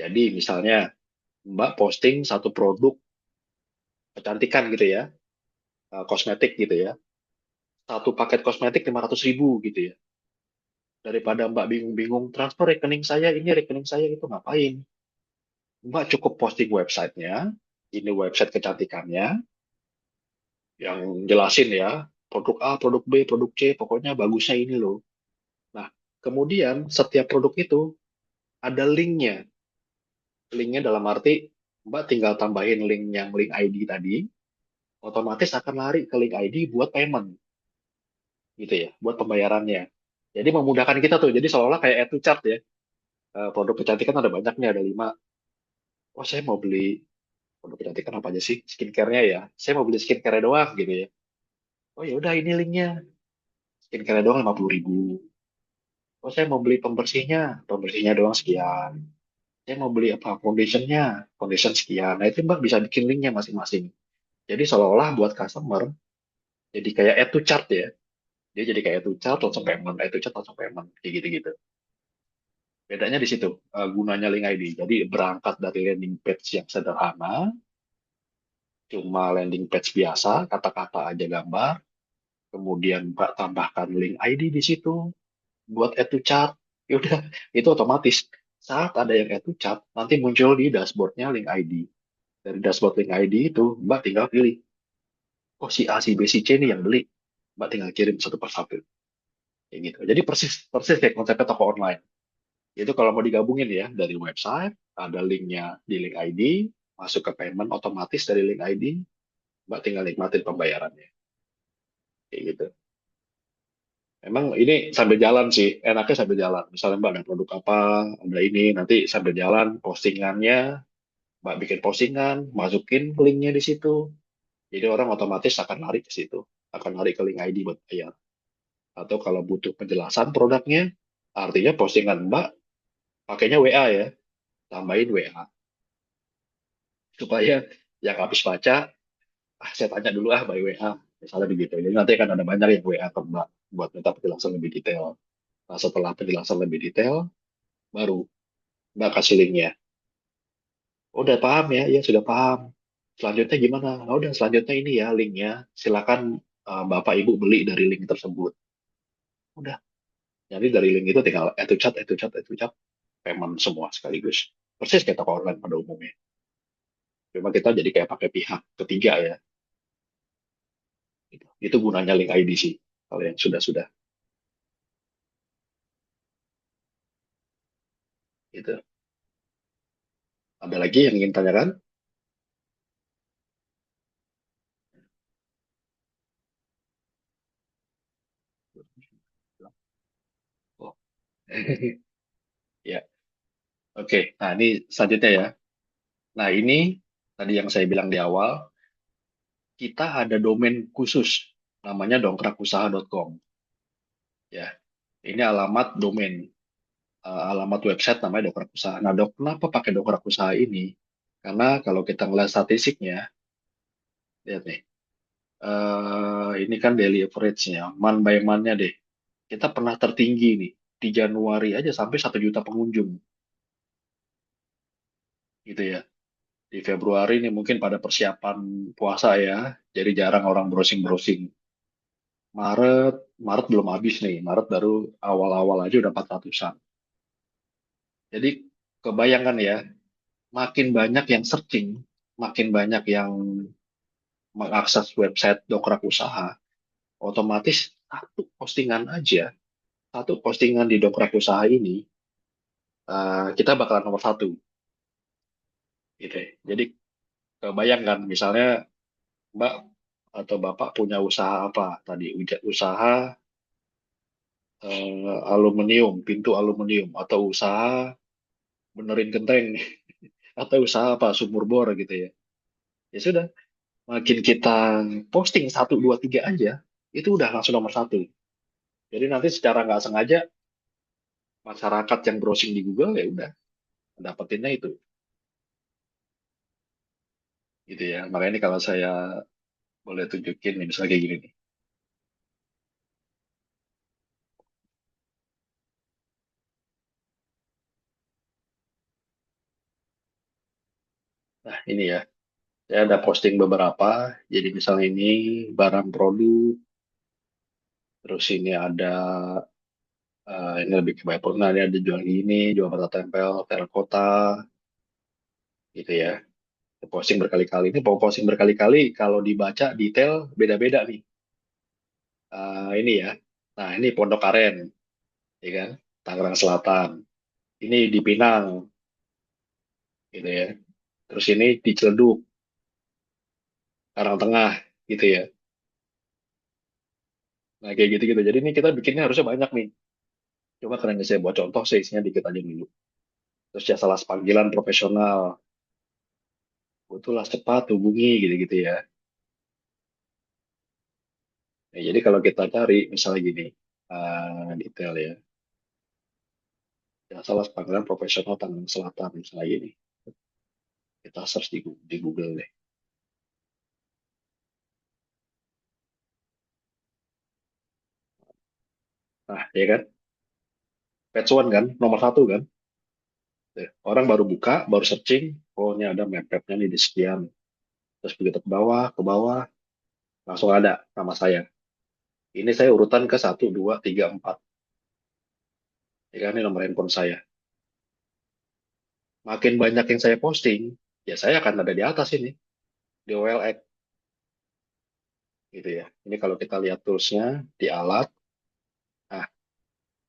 Jadi misalnya Mbak posting satu produk kecantikan gitu ya, kosmetik gitu ya, satu paket kosmetik 500.000 gitu ya. Daripada Mbak bingung-bingung transfer rekening saya ini rekening saya itu ngapain? Mbak cukup posting websitenya, ini website kecantikannya, yang jelasin ya, produk A, produk B, produk C, pokoknya bagusnya ini loh. Nah, kemudian setiap produk itu ada linknya. Linknya dalam arti Mbak tinggal tambahin link yang link ID tadi, otomatis akan lari ke link ID buat payment, gitu ya, buat pembayarannya. Jadi memudahkan kita tuh. Jadi seolah-olah kayak add to chart ya. Produk kecantikan ada banyak nih, ada 5. Oh, saya mau beli produk kecantikan apa aja sih? Skincare-nya ya. Saya mau beli skincare doang gitu ya. Oh ya udah ini linknya. Skincare doang 50.000. Oh saya mau beli pembersihnya. Pembersihnya doang sekian. Saya mau beli apa? Foundationnya. Foundation sekian. Nah itu Mbak bisa bikin linknya masing-masing. Jadi seolah-olah buat customer jadi kayak add to chart ya. Dia jadi kayak add to chart langsung payment, add to chart langsung payment. Kayak gitu-gitu. Bedanya di situ, gunanya link ID. Jadi berangkat dari landing page yang sederhana, cuma landing page biasa, kata-kata aja gambar, kemudian Mbak tambahkan link ID di situ, buat add to chart, yaudah, itu otomatis. Saat ada yang add to chart, nanti muncul di dashboardnya link ID. Dari dashboard link ID itu, Mbak tinggal pilih, oh si A, si B, si C nih yang beli. Mbak tinggal kirim satu persatu. Kayak gitu. Jadi persis persis kayak konsepnya toko online. Itu kalau mau digabungin ya, dari website, ada linknya di link ID, masuk ke payment otomatis dari link ID, Mbak tinggal nikmatin pembayarannya. Kayak gitu. Emang ini sambil jalan sih, enaknya sambil jalan. Misalnya Mbak ada produk apa, ada ini, nanti sambil jalan postingannya, Mbak bikin postingan, masukin linknya di situ. Jadi orang otomatis akan lari ke situ, akan lari ke link ID buat bayar. Atau kalau butuh penjelasan produknya, artinya postingan Mbak pakainya WA ya, tambahin WA. Supaya yang habis baca, saya tanya dulu by WA. Misalnya begitu. Jadi nanti akan ada banyak yang WA ke Mbak buat minta penjelasan lebih detail. Nah, setelah penjelasan lebih detail, baru Mbak kasih linknya. Oh, udah paham ya? Ya, sudah paham. Selanjutnya gimana? Oh, udah selanjutnya ini ya linknya. Silakan Bapak Ibu beli dari link tersebut. Udah. Jadi dari link itu tinggal add to chat, add to chat, add to chat. Payment semua sekaligus. Persis kayak toko online pada umumnya. Cuma kita jadi kayak pakai pihak ketiga ya. Itu gunanya link ID sih. Kalau yang sudah-sudah. Gitu. Ada lagi yang ingin tanyakan? Oh. Ya. Oke. Nah, ini selanjutnya ya. Nah, ini tadi yang saya bilang di awal, kita ada domain khusus namanya dongkrakusaha.com ya. Ini alamat domain, alamat website namanya Dongkrak Usaha. Nah, kenapa pakai Dongkrak Usaha ini? Karena kalau kita ngeliat statistiknya, lihat nih, ini kan daily average-nya, month by month-nya deh. Kita pernah tertinggi nih, di Januari aja sampai 1 juta pengunjung, gitu ya. Di Februari ini mungkin pada persiapan puasa ya, jadi jarang orang browsing-browsing. Maret, Maret belum habis nih, Maret baru awal-awal aja udah 400-an. Jadi kebayangkan ya, makin banyak yang searching, makin banyak yang mengakses website Dongkrak Usaha, otomatis satu postingan di Dongkrak Usaha ini, kita bakalan nomor satu, gitu ya. Jadi kebayangkan misalnya Mbak atau Bapak punya usaha apa tadi, usaha aluminium, pintu aluminium, atau usaha benerin genteng, atau usaha apa, sumur bor gitu ya. Ya sudah, makin kita posting satu, dua, tiga aja, itu udah langsung nomor satu. Jadi nanti secara nggak sengaja, masyarakat yang browsing di Google ya udah dapetinnya itu, gitu ya. Makanya ini kalau saya boleh tunjukin nih, misalnya kayak gini nih. Nah, ini ya. Saya ada posting beberapa. Jadi misalnya ini barang produk, terus ini ada ini lebih ke banyak produk. Nah, ini ada jual ini, jual bata tempel, terakota, gitu ya. Posting berkali-kali. Ini mau posting berkali-kali, kalau dibaca detail beda-beda nih. Ini ya. Nah, ini Pondok Aren, ya kan? Tangerang Selatan. Ini di Pinang, gitu ya. Terus ini di Ciledug, Karang Tengah, gitu ya. Nah, kayak gitu-gitu. Jadi ini kita bikinnya harusnya banyak nih. Coba karena saya buat contoh, saya isinya dikit aja dulu. Terus ya salah panggilan profesional, butuhlah cepat hubungi, gitu-gitu ya. Nah, jadi kalau kita cari, misalnya gini, detail ya. Ya salah panggilan profesional Tangerang Selatan, misalnya gini. Kita search di Google deh. Nah, ya kan? Page One kan, nomor satu kan. Tuh, orang baru buka, baru searching, oh ini ada map-mapnya nih di sekian. Terus begitu ke bawah, langsung ada nama saya. Ini saya urutan ke satu, dua, tiga, empat. Ya kan, ini nomor handphone saya. Makin banyak yang saya posting, ya saya akan ada di atas ini, di OLX, gitu ya. Ini kalau kita lihat toolsnya di alat, nah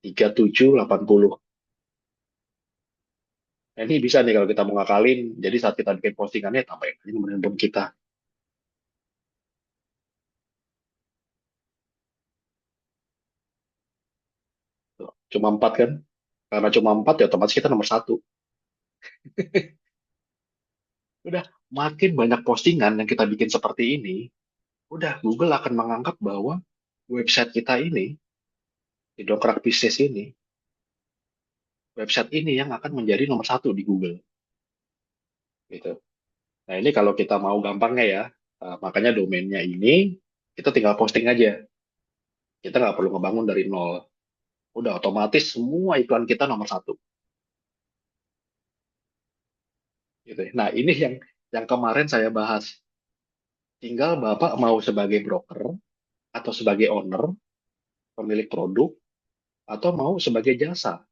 3780. Nah, ini bisa nih kalau kita mau ngakalin, jadi saat kita bikin postingannya, tambahin aja nomor handphone kita. Tuh, cuma empat kan? Karena cuma empat, ya otomatis kita nomor satu. Udah, makin banyak postingan yang kita bikin seperti ini, udah Google akan menganggap bahwa website kita ini, di Dongkrak Bisnis ini, website ini yang akan menjadi nomor satu di Google. Gitu. Nah ini kalau kita mau gampangnya ya, makanya domainnya ini, kita tinggal posting aja. Kita nggak perlu ngebangun dari nol. Udah otomatis semua iklan kita nomor satu. Gitu. Nah ini yang kemarin saya bahas. Tinggal Bapak mau sebagai broker, atau sebagai owner, pemilik produk, atau mau sebagai jasa.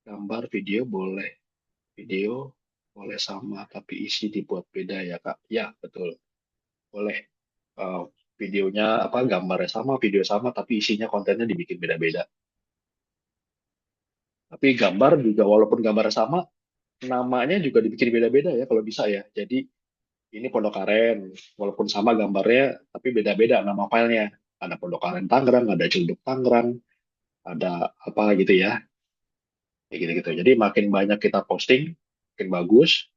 Gambar, video boleh. Video boleh sama, tapi isi dibuat beda ya Kak. Ya, betul. Boleh. Eh, Videonya apa, gambarnya sama, video sama, tapi isinya kontennya dibikin beda-beda. Tapi gambar juga walaupun gambarnya sama, namanya juga dibikin beda-beda ya kalau bisa ya. Jadi ini Pondok Aren, walaupun sama gambarnya, tapi beda-beda nama filenya. Ada Pondok Aren Tangerang, ada Ciledug Tangerang, ada apa gitu ya. Kayak gitu-gitu. Jadi makin banyak kita posting, makin bagus.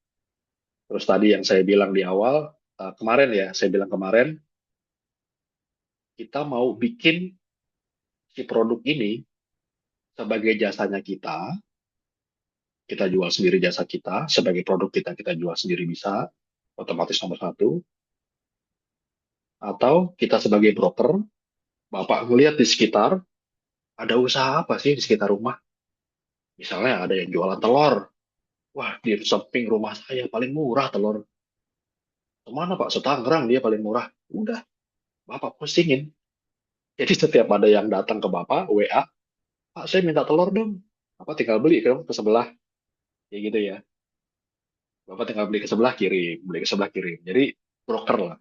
Terus tadi yang saya bilang di awal, kemarin ya, saya bilang kemarin, kita mau bikin si produk ini sebagai jasanya kita jual sendiri jasa kita, sebagai produk kita jual sendiri bisa, otomatis nomor satu. Atau kita sebagai broker, Bapak ngelihat di sekitar, ada usaha apa sih di sekitar rumah? Misalnya ada yang jualan telur. Wah, di samping rumah saya paling murah telur. Kemana Pak? Setanggerang dia paling murah. Udah, Bapak postingin. Jadi setiap ada yang datang ke Bapak, WA, Pak saya minta telur dong. Bapak tinggal beli ke sebelah. Kayak gitu ya. Bapak tinggal beli ke sebelah, kirim. Beli ke sebelah, kirim. Jadi broker lah.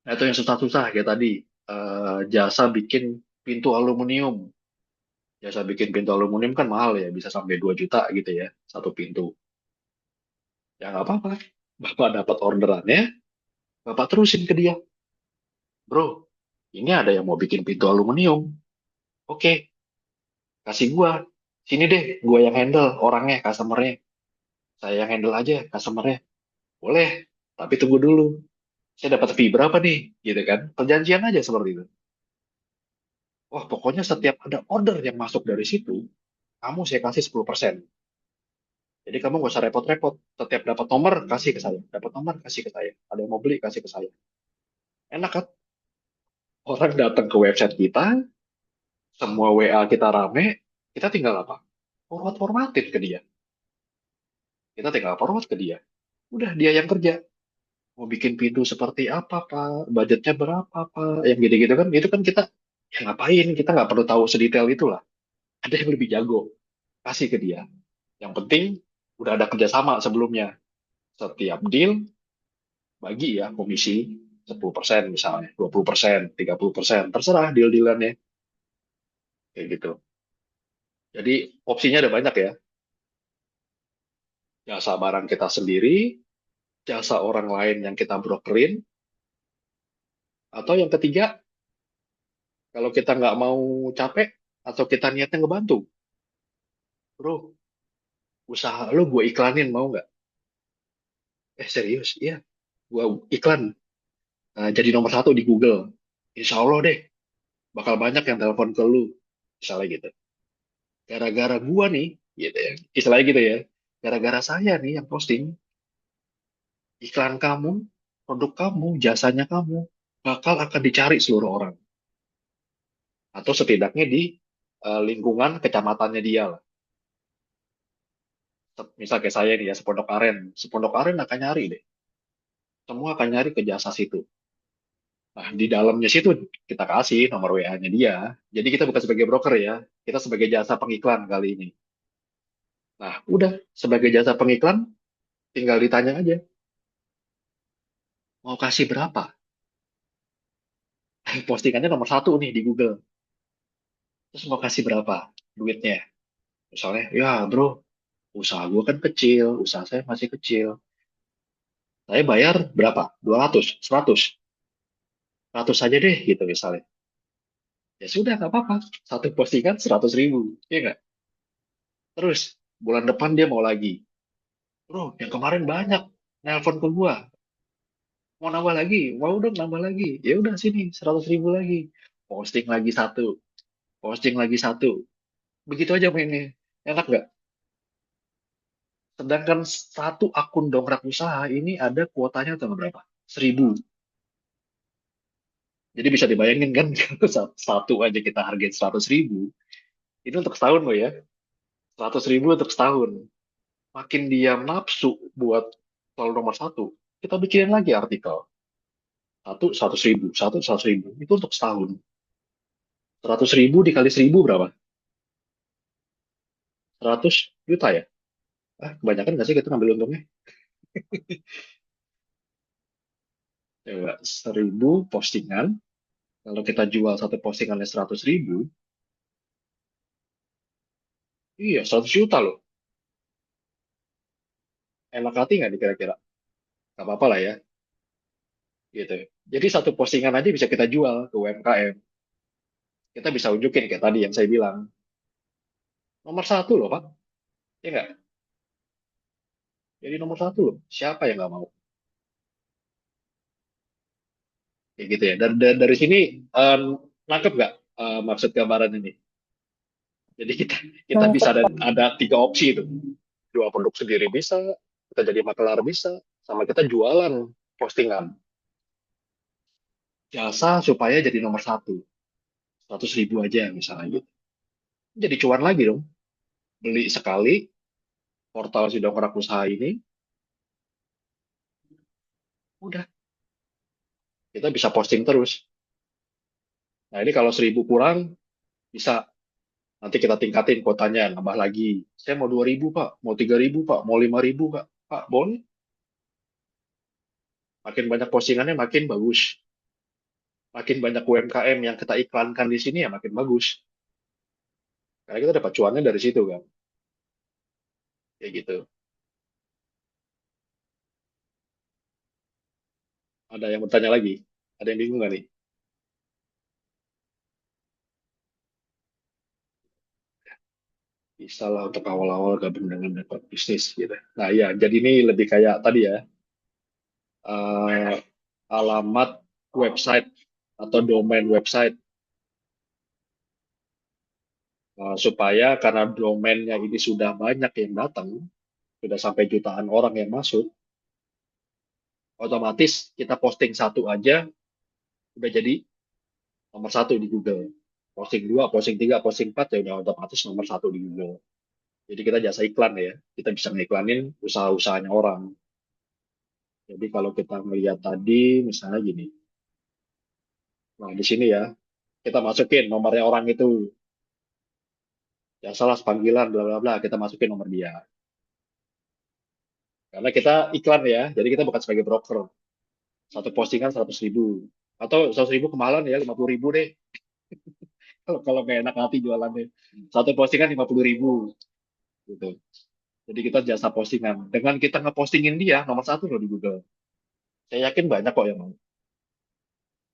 Nah, itu yang susah-susah kayak tadi. Jasa bikin pintu aluminium. Jasa bikin pintu aluminium kan mahal ya, bisa sampai 2 juta gitu ya, satu pintu. Ya nggak apa-apa. Bapak dapat orderannya, Bapak terusin ke dia. Bro, ini ada yang mau bikin pintu aluminium. Oke, kasih gua. Sini deh, gua yang handle orangnya, customernya. Saya yang handle aja customernya. Boleh, tapi tunggu dulu. Saya dapat fee berapa nih? Gitu kan. Perjanjian aja seperti itu. Wah, pokoknya setiap ada order yang masuk dari situ, kamu saya kasih 10%. Jadi kamu gak usah repot-repot. Setiap dapat nomor, kasih ke saya. Dapat nomor, kasih ke saya. Ada yang mau beli, kasih ke saya. Enak kan? Orang datang ke website kita, semua WA kita rame, kita tinggal apa? Forward-formatin ke dia. Kita tinggal forward ke dia. Udah dia yang kerja. Mau bikin pintu seperti apa, Pak? Budgetnya berapa, Pak? Yang gitu-gitu kan, itu kan kita ya ngapain? Kita nggak perlu tahu sedetail itulah. Ada yang lebih jago, kasih ke dia. Yang penting udah ada kerjasama sebelumnya. Setiap deal bagi ya komisi 10% misalnya, 20%, 30%, terserah deal-dealannya kayak gitu. Jadi opsinya ada banyak ya. Jasa barang kita sendiri, jasa orang lain yang kita brokerin, atau yang ketiga, kalau kita nggak mau capek atau kita niatnya ngebantu, bro, usaha lo gue iklanin mau nggak? Serius, iya, gue iklan. Jadi nomor satu di Google. Insya Allah deh, bakal banyak yang telepon ke lu. Misalnya gitu. Gara-gara gua nih, gitu ya. Istilahnya gitu ya. Gara-gara saya nih yang posting, iklan kamu, produk kamu, jasanya kamu, bakal akan dicari seluruh orang. Atau setidaknya di lingkungan kecamatannya dia lah. Misal kayak saya nih ya, Sepondok Aren. Sepondok Aren akan nyari deh. Semua akan nyari ke jasa situ. Nah, di dalamnya situ kita kasih nomor WA-nya dia. Jadi kita bukan sebagai broker ya, kita sebagai jasa pengiklan kali ini. Nah, udah sebagai jasa pengiklan, tinggal ditanya aja, mau kasih berapa? Postingannya nomor satu nih di Google. Terus mau kasih berapa duitnya? Misalnya, ya bro, usaha gue kan kecil, usaha saya masih kecil. Saya bayar berapa? 200, 100, 100 saja deh gitu misalnya. Ya sudah, nggak apa-apa. Satu postingan 100.000. Iya nggak? Terus, bulan depan dia mau lagi. Bro, yang kemarin banyak. Nelpon ke gua. Mau nambah lagi? Mau dong nambah lagi. Ya udah sini, 100.000 lagi. Posting lagi satu. Posting lagi satu. Begitu aja mainnya. Enak nggak? Sedangkan satu akun dongkrak usaha ini ada kuotanya tanggal berapa? 1.000. Jadi bisa dibayangin kan kalau satu aja kita hargain 100.000. Ini untuk setahun loh ya. 100.000 untuk setahun. Makin dia nafsu buat selalu nomor satu, kita bikinin lagi artikel. Satu 100.000, satu 100.000. Itu untuk setahun. 100.000 dikali 1.000 berapa? 100 juta ya? Kebanyakan nggak sih kita ngambil untungnya? Ya, 1.000 postingan. Kalau kita jual satu postingannya 100.000, iya 100 juta loh. Enak hati nggak nih kira-kira? Nggak apa-apa lah ya. Gitu. Jadi satu postingan aja bisa kita jual ke UMKM. Kita bisa unjukin kayak tadi yang saya bilang. Nomor satu loh, Pak. Ya nggak? Jadi nomor satu loh. Siapa yang nggak mau? Kayak gitu ya. Dari sini, nangkep nggak maksud gambaran ini? Jadi kita bisa Nangkep, Pak. ada tiga opsi itu. Jual produk sendiri bisa, kita jadi makelar bisa, sama kita jualan postingan. Jasa supaya jadi nomor satu. 100.000 aja misalnya gitu. Jadi cuan lagi dong. Beli sekali, portal si dongkrak usaha ini, udah kita bisa posting terus. Nah ini kalau 1.000 kurang, bisa nanti kita tingkatin kuotanya, nambah lagi. Saya mau 2.000 Pak, mau 3.000 Pak, mau 5.000 Pak. Pak, boleh. Makin banyak postingannya makin bagus. Makin banyak UMKM yang kita iklankan di sini ya makin bagus. Karena kita dapat cuannya dari situ kan. Kayak gitu. Ada yang bertanya lagi? Ada yang bingung nggak nih? Bisa lah untuk awal-awal gabung dengan network bisnis gitu. Nah ya, jadi ini lebih kayak tadi ya, eh, alamat website atau domain website. Supaya karena domainnya ini sudah banyak yang datang, sudah sampai jutaan orang yang masuk, otomatis kita posting satu aja udah jadi nomor satu di Google. Posting dua, posting tiga, posting empat ya udah otomatis nomor satu di Google. Jadi kita jasa iklan ya. Kita bisa ngiklanin usaha-usahanya orang. Jadi kalau kita melihat tadi, misalnya gini. Nah, di sini ya, kita masukin nomornya orang itu. Ya salah panggilan, bla bla bla. Kita masukin nomor dia. Karena kita iklan ya, jadi kita bukan sebagai broker. Satu postingan 100.000. Atau 100.000 kemahalan ya, 50.000 deh. Kalau nggak enak hati jualannya. Satu postingan 50.000. Gitu. Jadi kita jasa postingan. Dengan kita ngepostingin dia, nomor satu loh di Google. Saya yakin banyak kok yang mau.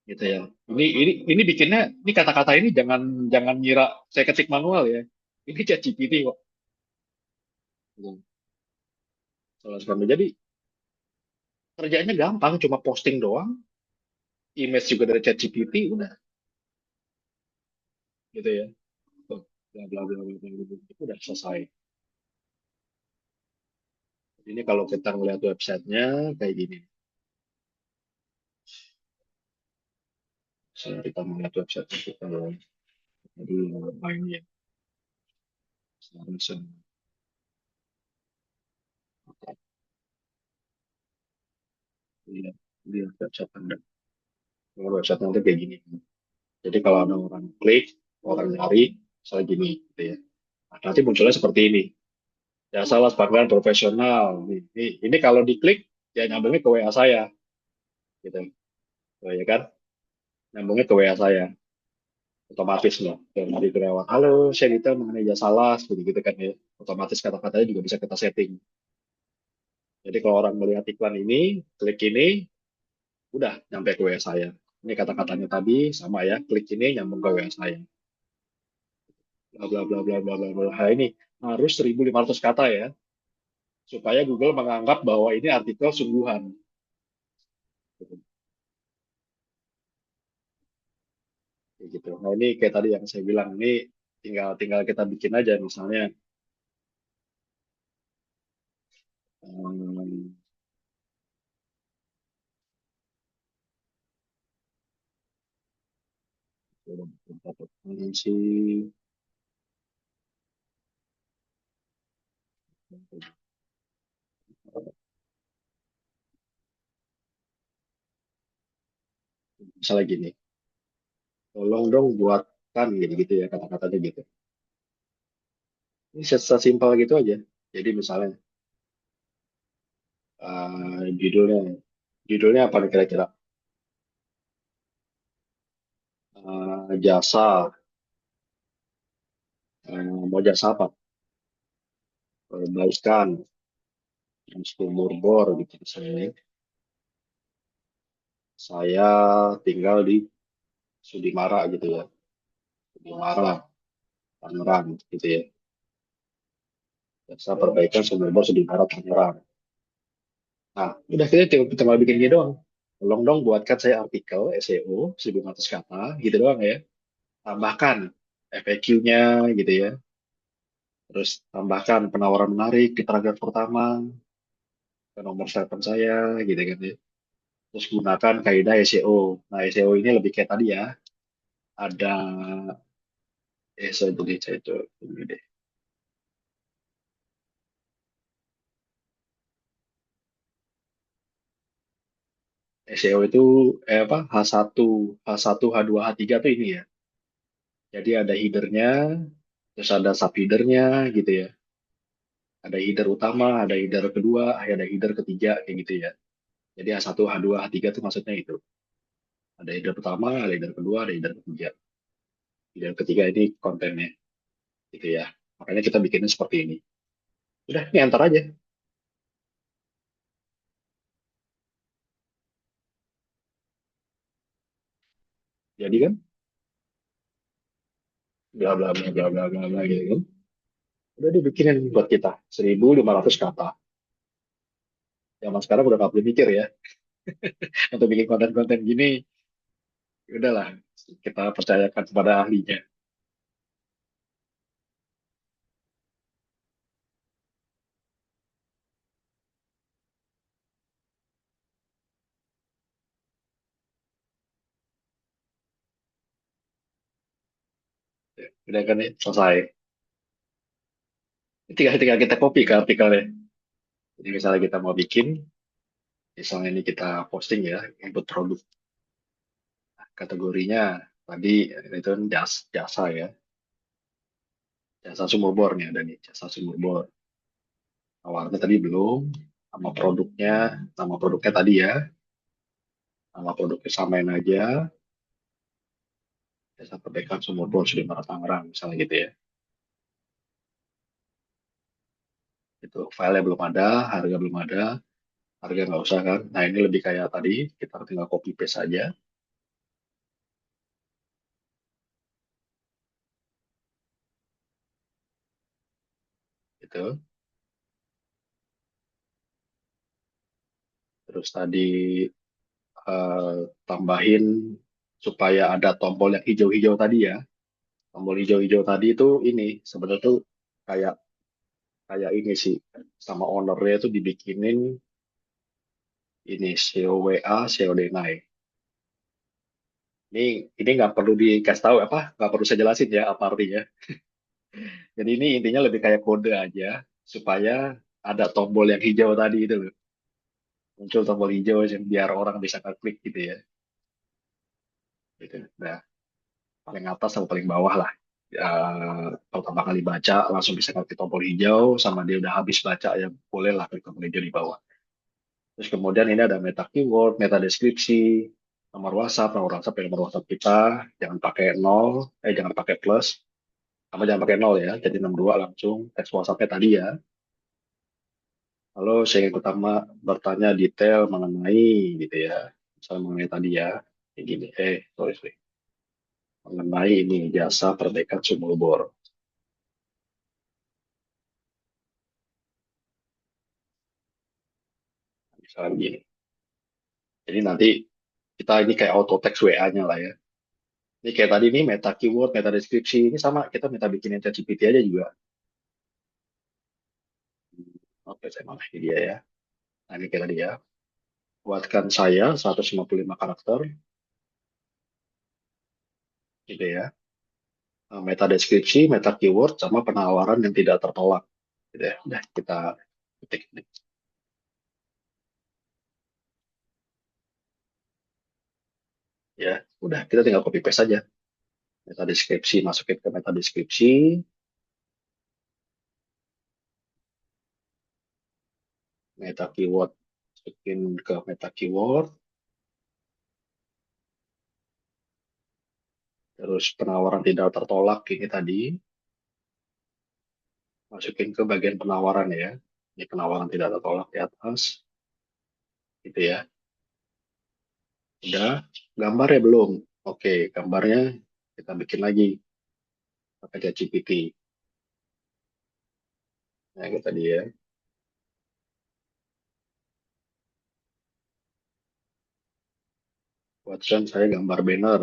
Gitu ya. Ini bikinnya, ini kata-kata ini jangan jangan ngira saya ketik manual ya. Ini ChatGPT kok. Gitu. Salah sekali. Jadi kerjanya gampang, cuma posting doang. Image juga dari ChatGPT, udah gitu ya. Tuh, bla bla bla bla bla, bla. Itu udah selesai. Ini kalau kita ngeliat websitenya kayak gini. Misalnya kita melihat websitenya kita jadi main ya. Seharusnya lihat lihat website Anda. Kalau website nanti kayak gini. Jadi kalau ada orang klik, orang nyari, misalnya gini, gitu ya. Nah, nanti munculnya seperti ini. Ya salah panggilan profesional. Ini kalau diklik, ya nyambungnya ke WA saya, gitu. Oh, ya kan? Nyambungnya ke WA saya, otomatis loh. Dan dari lewat, halo, saya Dita mengenai jasa las, gitu kan ya. Otomatis kata-katanya juga bisa kita setting. Jadi kalau orang melihat iklan ini, klik ini, udah nyampe ke WA saya. Ini kata-katanya tadi sama ya, klik ini nyambung ke WA saya. Bla bla bla bla bla bla bla. Nah, ini harus 1.500 kata ya, supaya Google menganggap bahwa ini artikel sungguhan. Kayak gitu. Nah, ini kayak tadi yang saya bilang, ini tinggal tinggal kita bikin aja misalnya um, si misalnya gini, tolong dong buatkan gitu-gitu ya kata-katanya gitu. Ini sesimpel gitu aja. Jadi misalnya judulnya, judulnya apa nih kira-kira? Jasa, mau jasa apa? Perbaikan, sumur bor gitu misalnya. Saya tinggal di Sudimara gitu ya, Sudimara, Tangerang gitu ya. Jasa perbaikan sumur bor Sudimara, Tangerang. Nah, udah kita tinggal bikin gini doang. Tolong dong buatkan saya artikel SEO 1.500 kata gitu doang ya. Tambahkan FAQ-nya gitu ya. Terus tambahkan penawaran menarik di paragraf pertama, ke nomor telepon saya gitu kan ya. Terus gunakan kaidah SEO. Nah, SEO ini lebih kayak tadi ya. Ada saya itu ini deh. SEO itu apa? H1, H1, H2, H3 tuh ini ya. Jadi ada headernya, terus ada subheadernya gitu ya. Ada header utama, ada header kedua, ada header ketiga kayak gitu ya. Jadi H1, H2, H3 tuh maksudnya itu. Ada header pertama, ada header kedua, ada header ketiga. Header ketiga ini kontennya gitu ya. Makanya kita bikinnya seperti ini. Udah, ini antar aja. Jadi kan bla bla bla bla bla bla bla gitu kan. Udah dibikinin buat kita 1.500 kata. Zaman sekarang udah nggak perlu mikir ya untuk bikin konten-konten gini. Udahlah, kita percayakan kepada ahlinya. Udah kan selesai. tinggal tinggal kita copy ke artikelnya. Jadi misalnya kita mau bikin, misalnya ini kita posting ya, input produk. Kategorinya tadi itu kan jasa ya, jasa sumur bor nih ada nih, jasa sumur bor. Awalnya tadi belum, nama produknya tadi ya, nama produknya samain aja, jasa perbaikan sumur bor Sudirman Tangerang misalnya gitu ya. Itu filenya belum ada, harga belum ada, harga nggak usah kan. Nah ini lebih kayak tadi, kita tinggal copy paste aja, gitu. Terus tadi eh, tambahin supaya ada tombol yang hijau-hijau tadi ya. Tombol hijau-hijau tadi itu ini sebenarnya tuh kayak kayak ini sih sama ownernya tuh dibikinin ini COWA, COD naik. Ini ini nggak perlu dikasih tahu apa, nggak perlu saya jelasin ya apa artinya. Jadi ini intinya lebih kayak kode aja supaya ada tombol yang hijau tadi itu loh. Muncul tombol hijau aja biar orang bisa klik gitu ya. Gitu. Nah, paling atas atau paling bawah lah. Pertama kali baca langsung bisa klik tombol hijau sama dia udah habis baca ya boleh lah klik tombol hijau di bawah. Terus kemudian ini ada meta keyword, meta deskripsi, nomor WhatsApp ya nomor WhatsApp kita jangan pakai nol, jangan pakai plus, sama jangan pakai nol ya, jadi 62 langsung teks WhatsApp-nya tadi ya. Halo, saya ingin pertama bertanya detail mengenai gitu ya, misalnya mengenai tadi ya, kayak gini, sorry, sorry, mengenai ini jasa perbaikan sumur bor, misalnya begini. Jadi nanti kita ini kayak auto text WA-nya lah ya. Ini kayak tadi nih meta keyword, meta deskripsi ini sama kita minta bikinin ChatGPT aja juga. Oke, saya malah ini dia ya. Nah, ini kayak tadi ya. Buatkan saya 155 karakter, gitu ya. Meta deskripsi, meta keyword, sama penawaran yang tidak tertolak. Gitu ya. Udah, kita ketik. Ya, udah, kita tinggal copy paste saja. Meta deskripsi, masukin ke meta deskripsi, meta keyword, masukin ke meta keyword, terus penawaran tidak tertolak ini tadi, masukin ke bagian penawaran ya. Ini penawaran tidak tertolak di atas, gitu ya. Udah, gambarnya belum. Oke, gambarnya kita bikin lagi pakai ChatGPT. Nah, itu tadi ya. Buatkan saya gambar banner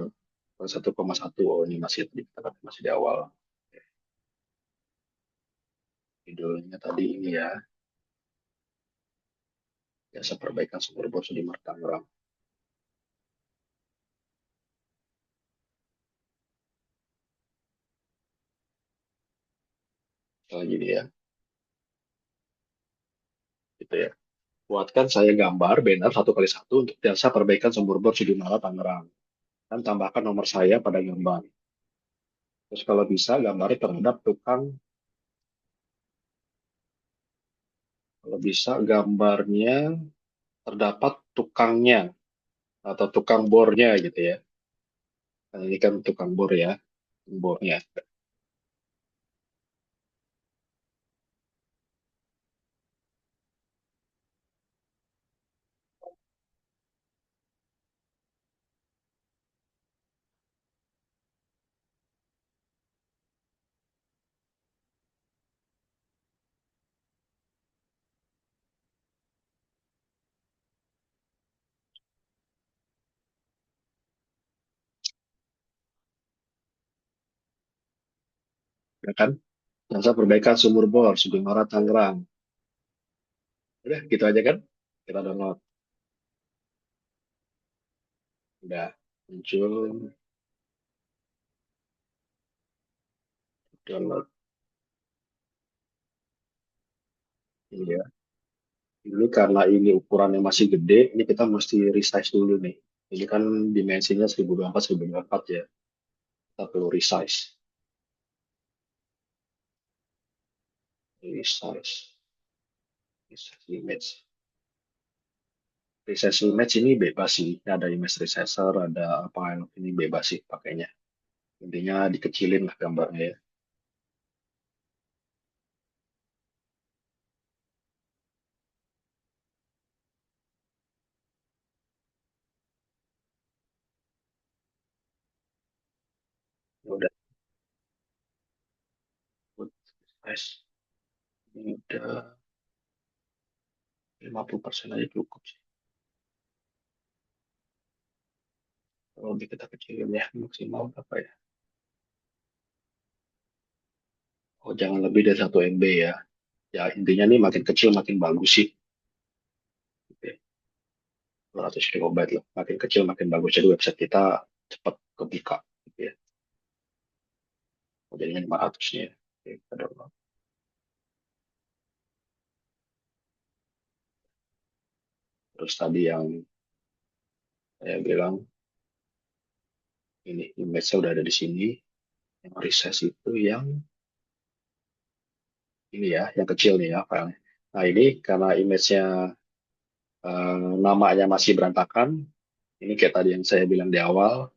1,1. Oh, ini masih masih di awal. Judulnya tadi ini ya, jasa perbaikan sumur bor di Tangerang. Misalnya gini ya, gitu ya. Buatkan saya gambar banner 1 kali 1 untuk jasa perbaikan sumur bor di Tangerang. Dan tambahkan nomor saya pada gambar. Terus kalau bisa gambarnya terhadap tukang, kalau bisa gambarnya terdapat tukangnya atau tukang bornya gitu ya. Nah, ini kan tukang bor ya, bornya. Ya kan? Jasa perbaikan sumur bor, Sugeng Tangerang. Udah, gitu aja kan? Kita download. Udah muncul, download. Iya. Ini karena ini ukurannya masih gede, ini kita mesti resize dulu nih. Ini kan dimensinya 1024 1024 ya. Kita perlu resize. Resize. Resize image. Resize image ini bebas sih. Ini ada image resizer, ada apa ini bebas sih pakainya. Intinya dikecilin lah gambarnya ya. Ya udah, good size. Ini udah 50% aja cukup sih. Kalau lebih kita kecilin ya, maksimal berapa ya? Oh, jangan lebih dari 1 MB ya. Ya, intinya nih makin kecil makin bagus sih. Oke, 200 kilobyte lah. Makin kecil makin bagus. Jadi website kita cepat kebuka. Gitu ya. Oh, jadinya 500 nih ya. Oke, kita download. Terus tadi yang saya bilang, ini image-nya udah ada di sini. Yang resize itu yang ini ya, yang kecil nih ya filenya. Nah ini karena image-nya namanya masih berantakan, ini kayak tadi yang saya bilang di awal,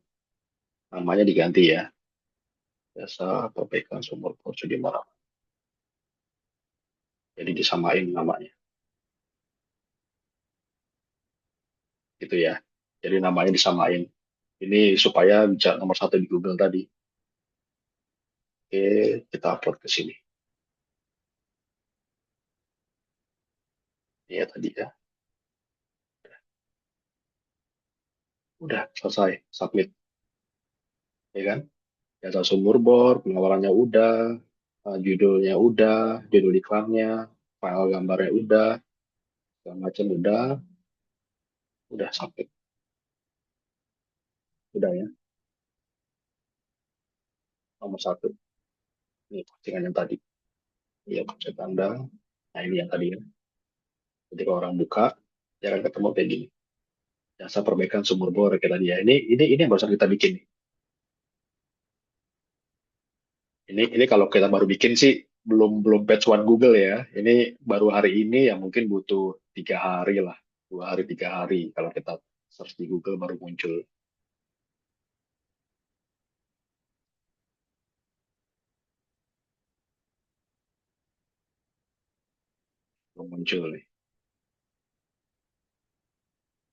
namanya diganti ya. Jasa perbaikan sumber porsi di mana. Jadi disamain namanya, gitu ya. Jadi namanya disamain. Ini supaya bisa nomor satu di Google tadi. Oke, kita upload ke sini. Ya tadi ya. Udah selesai, submit. Ya kan? Jasa sumber bor, pengeluarannya udah, judulnya udah, judul iklannya, file gambarnya udah, segala macam udah submit. Udah ya, nomor satu. Ini postingan yang tadi. Iya, konsep Anda. Nah, ini yang tadi ya. Jadi kalau orang buka, ya akan ketemu kayak gini. Jasa perbaikan sumur bor kayak tadi ya. Ini yang barusan kita bikin nih. Ini kalau kita baru bikin sih belum belum batch one Google ya. Ini baru hari ini ya mungkin butuh 3 hari lah, 2 hari 3 hari kalau kita search di Google baru muncul, belum muncul nih.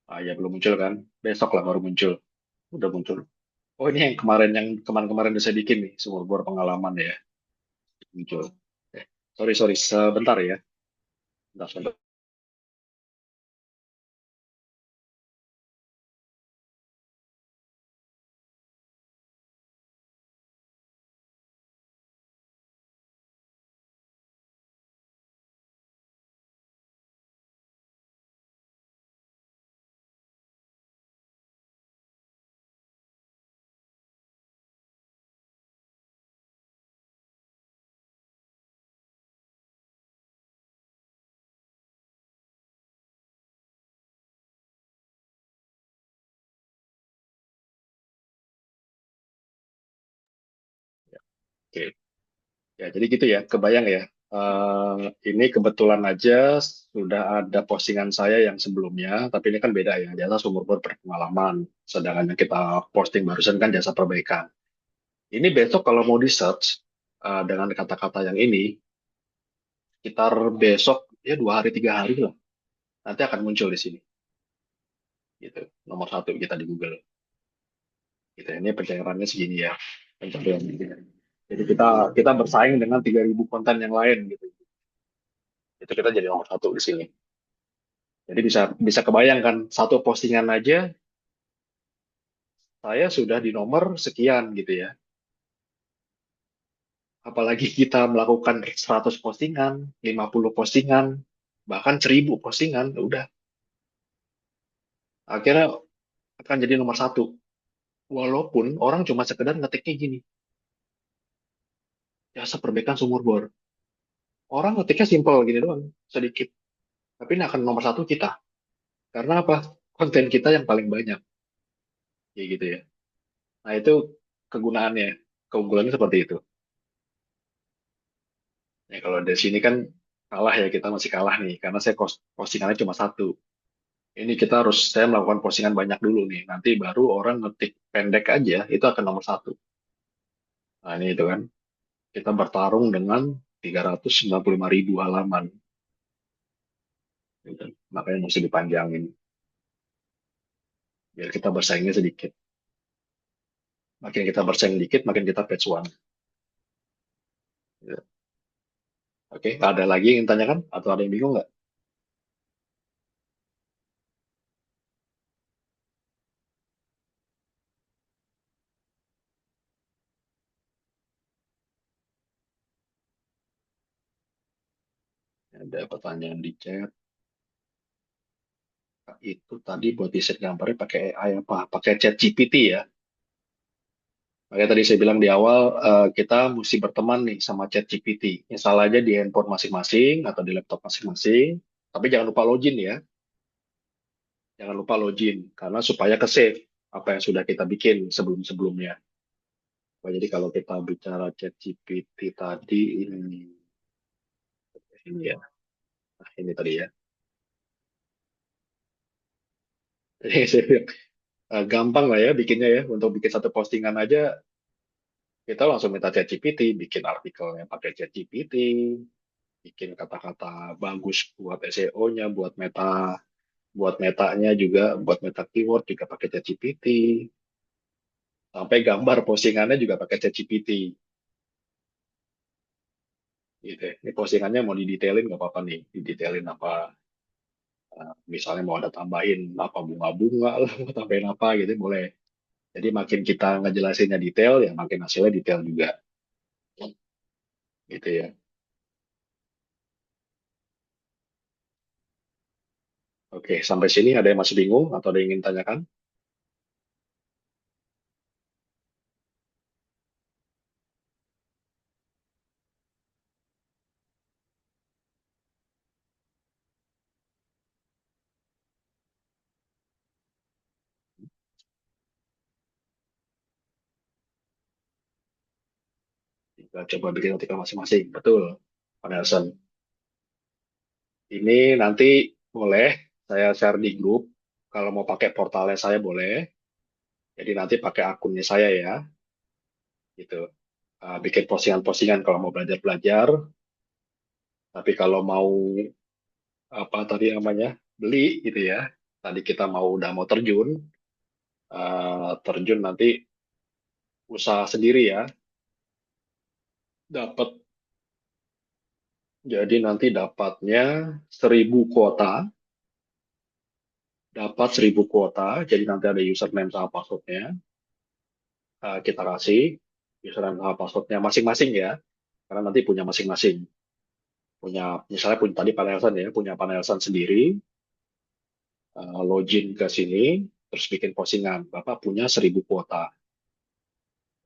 Ah ya belum muncul kan? Besok lah baru muncul. Udah muncul. Oh ini yang kemarin-kemarin udah saya bikin nih, sumur bor pengalaman ya muncul. Sorry sebentar ya. Bentar, sebentar. Oke. Ya, jadi gitu ya, kebayang ya. Ini kebetulan aja sudah ada postingan saya yang sebelumnya, tapi ini kan beda ya, jasa sumur bor berpengalaman. Sedangkan yang kita posting barusan kan jasa perbaikan. Ini besok kalau mau di search dengan kata-kata yang ini, sekitar besok ya 2 hari 3 hari lah, nanti akan muncul di sini. Gitu, nomor satu kita di Google. Gitu, ini pencairannya segini ya, pencapaian segini. Jadi kita bersaing dengan 3.000 konten yang lain gitu. Itu kita jadi nomor satu di sini. Jadi bisa bisa kebayangkan satu postingan aja saya sudah di nomor sekian gitu ya. Apalagi kita melakukan 100 postingan, 50 postingan, bahkan 1.000 postingan, udah akhirnya akan jadi nomor satu. Walaupun orang cuma sekedar ngetiknya gini, jasa perbaikan sumur bor. Orang ngetiknya simpel gini doang, sedikit. Tapi ini akan nomor satu kita. Karena apa? Konten kita yang paling banyak. Kayak gitu ya. Nah itu kegunaannya. Keunggulannya seperti itu. Ya kalau dari sini kan kalah ya, kita masih kalah nih. Karena saya postingannya cuma satu. Ini kita harus, saya melakukan postingan banyak dulu nih. Nanti baru orang ngetik pendek aja, itu akan nomor satu. Nah ini itu kan. Kita bertarung dengan 395.000 halaman. Gitu. Makanya mesti dipanjangin. Biar kita bersaingnya sedikit. Makin kita bersaing dikit, makin kita page one. Gitu. Oke, ada lagi yang tanyakan? Atau ada yang bingung nggak? Ada pertanyaan di chat. Itu tadi buat desain gambarnya pakai AI apa? Pakai chat GPT ya. Makanya tadi saya bilang di awal, kita mesti berteman nih sama chat GPT. Install aja di handphone masing-masing atau di laptop masing-masing. Tapi jangan lupa login ya. Jangan lupa login. Karena supaya ke-save apa yang sudah kita bikin sebelum-sebelumnya. Nah, jadi kalau kita bicara chat GPT tadi, ini ya. Nah, ini tadi ya. Jadi saya bilang, gampang lah ya bikinnya ya. Untuk bikin satu postingan aja, kita langsung minta chat GPT, bikin artikelnya pakai chat GPT, bikin kata-kata bagus buat SEO-nya, buat metanya juga, buat meta keyword juga pakai ChatGPT. Sampai gambar postingannya juga pakai ChatGPT. Gitu ya. Ini postingannya mau didetailin nggak apa-apa nih, didetailin apa, misalnya mau ada tambahin apa bunga-bunga lah, mau tambahin apa gitu boleh. Jadi makin kita ngejelasinnya detail, ya makin hasilnya detail juga. Gitu ya. Oke, sampai sini ada yang masih bingung atau ada yang ingin tanyakan? Kita coba bikin artikel masing-masing. Betul, Pak Nelson. Ini nanti boleh saya share di grup. Kalau mau pakai portalnya saya boleh. Jadi nanti pakai akunnya saya ya, gitu. Bikin postingan-postingan kalau mau belajar-belajar. Tapi kalau mau apa tadi namanya beli gitu ya. Tadi kita udah mau terjun, terjun nanti usaha sendiri ya. Dapat jadi nanti dapatnya 1.000 kuota, dapat 1.000 kuota. Jadi nanti ada username sama passwordnya. Kita kasih username sama passwordnya masing-masing ya. Karena nanti punya masing-masing. Punya misalnya punya tadi Pak Nelson ya, punya Pak Nelson sendiri, login ke sini, terus bikin postingan. Bapak punya 1.000 kuota.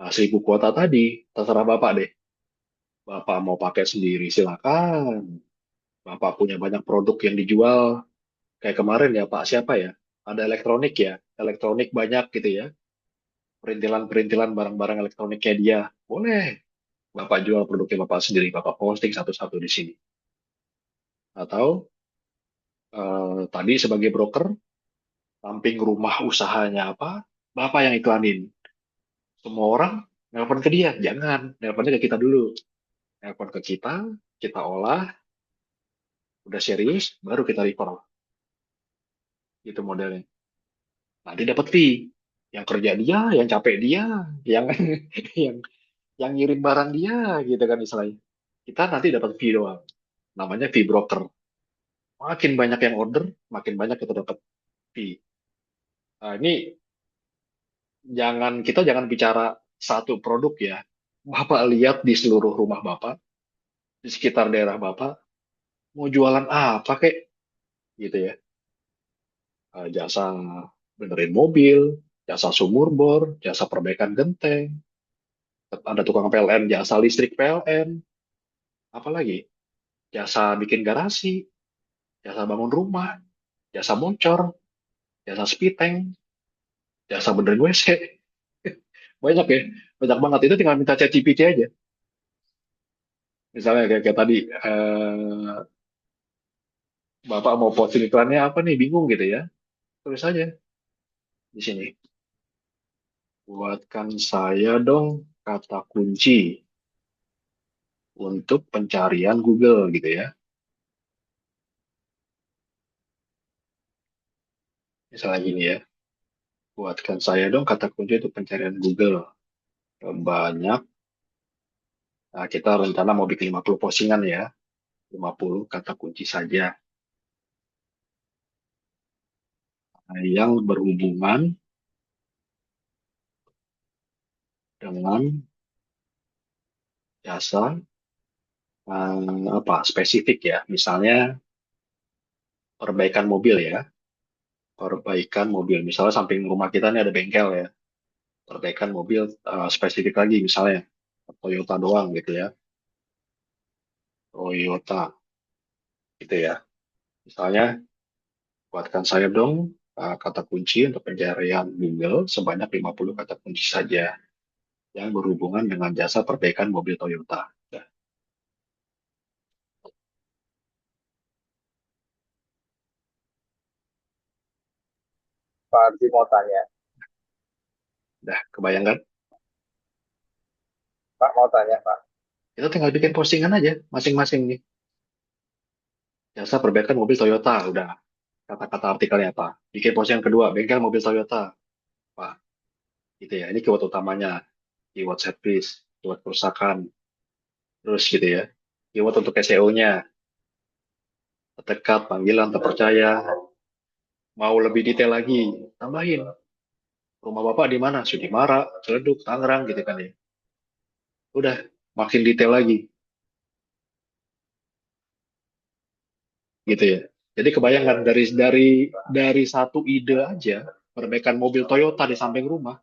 Nah, 1.000 kuota tadi, terserah Bapak deh. Bapak mau pakai sendiri, silakan. Bapak punya banyak produk yang dijual. Kayak kemarin ya, Pak, siapa ya? Ada elektronik ya, elektronik banyak gitu ya. Perintilan-perintilan barang-barang elektroniknya dia. Boleh. Bapak jual produknya Bapak sendiri, Bapak posting satu-satu di sini. Atau tadi sebagai broker, samping rumah usahanya apa, Bapak yang iklanin. Semua orang nelpon ke dia, jangan. Nelponnya ke kita dulu. Nelpon ke kita olah, udah serius, baru kita refer. Itu modelnya. Nanti dapat fee. Yang kerja dia, yang capek dia, yang yang yang ngirim barang dia, gitu kan istilahnya. Kita nanti dapat fee doang. Namanya fee broker. Makin banyak yang order, makin banyak kita dapat fee. Nah, ini kita jangan bicara satu produk ya. Bapak lihat di seluruh rumah Bapak, di sekitar daerah Bapak, mau jualan apa kek, gitu ya. Jasa benerin mobil, jasa sumur bor, jasa perbaikan genteng, ada tukang PLN, jasa listrik PLN, apalagi. jasa bikin garasi, jasa bangun rumah, jasa bocor, jasa speed tank, jasa benerin WC. Banyak ya, banyak banget. Itu tinggal minta ChatGPT aja. Misalnya kayak tadi, Bapak mau posting iklannya apa nih, bingung gitu ya. Tulis aja di sini. Buatkan saya dong kata kunci untuk pencarian Google gitu ya. Misalnya gini ya. Buatkan saya dong kata kunci untuk pencarian Google. Banyak. Nah, kita rencana mau bikin 50 postingan ya. 50 kata kunci saja. Nah, yang berhubungan dengan jasa apa spesifik ya. Misalnya perbaikan mobil ya. Perbaikan mobil. Misalnya samping rumah kita ini ada bengkel ya. Perbaikan mobil spesifik lagi misalnya Toyota doang gitu ya. Toyota gitu ya. Misalnya buatkan saya dong kata kunci untuk pencarian Google sebanyak 50 kata kunci saja yang berhubungan dengan jasa perbaikan mobil Toyota. Udah, Pak Ardi mau tanya. udah kebayangkan? Pak mau tanya, Pak. Kita tinggal bikin postingan aja masing-masing nih. Jasa perbaikan mobil Toyota, udah. Kata-kata artikelnya apa? Bikin postingan kedua, bengkel mobil Toyota, Pak. Gitu ya. Ini keyword utamanya, keyword service, keyword kerusakan, terus gitu ya. Keyword untuk SEO-nya, terdekat, panggilan, terpercaya. Mau lebih detail lagi, tambahin. Rumah Bapak di mana? Sudimara, Ciledug, Tangerang gitu kan ya. Udah, makin detail lagi gitu ya. Jadi kebayangkan dari satu ide aja perbaikan mobil Toyota di samping rumah,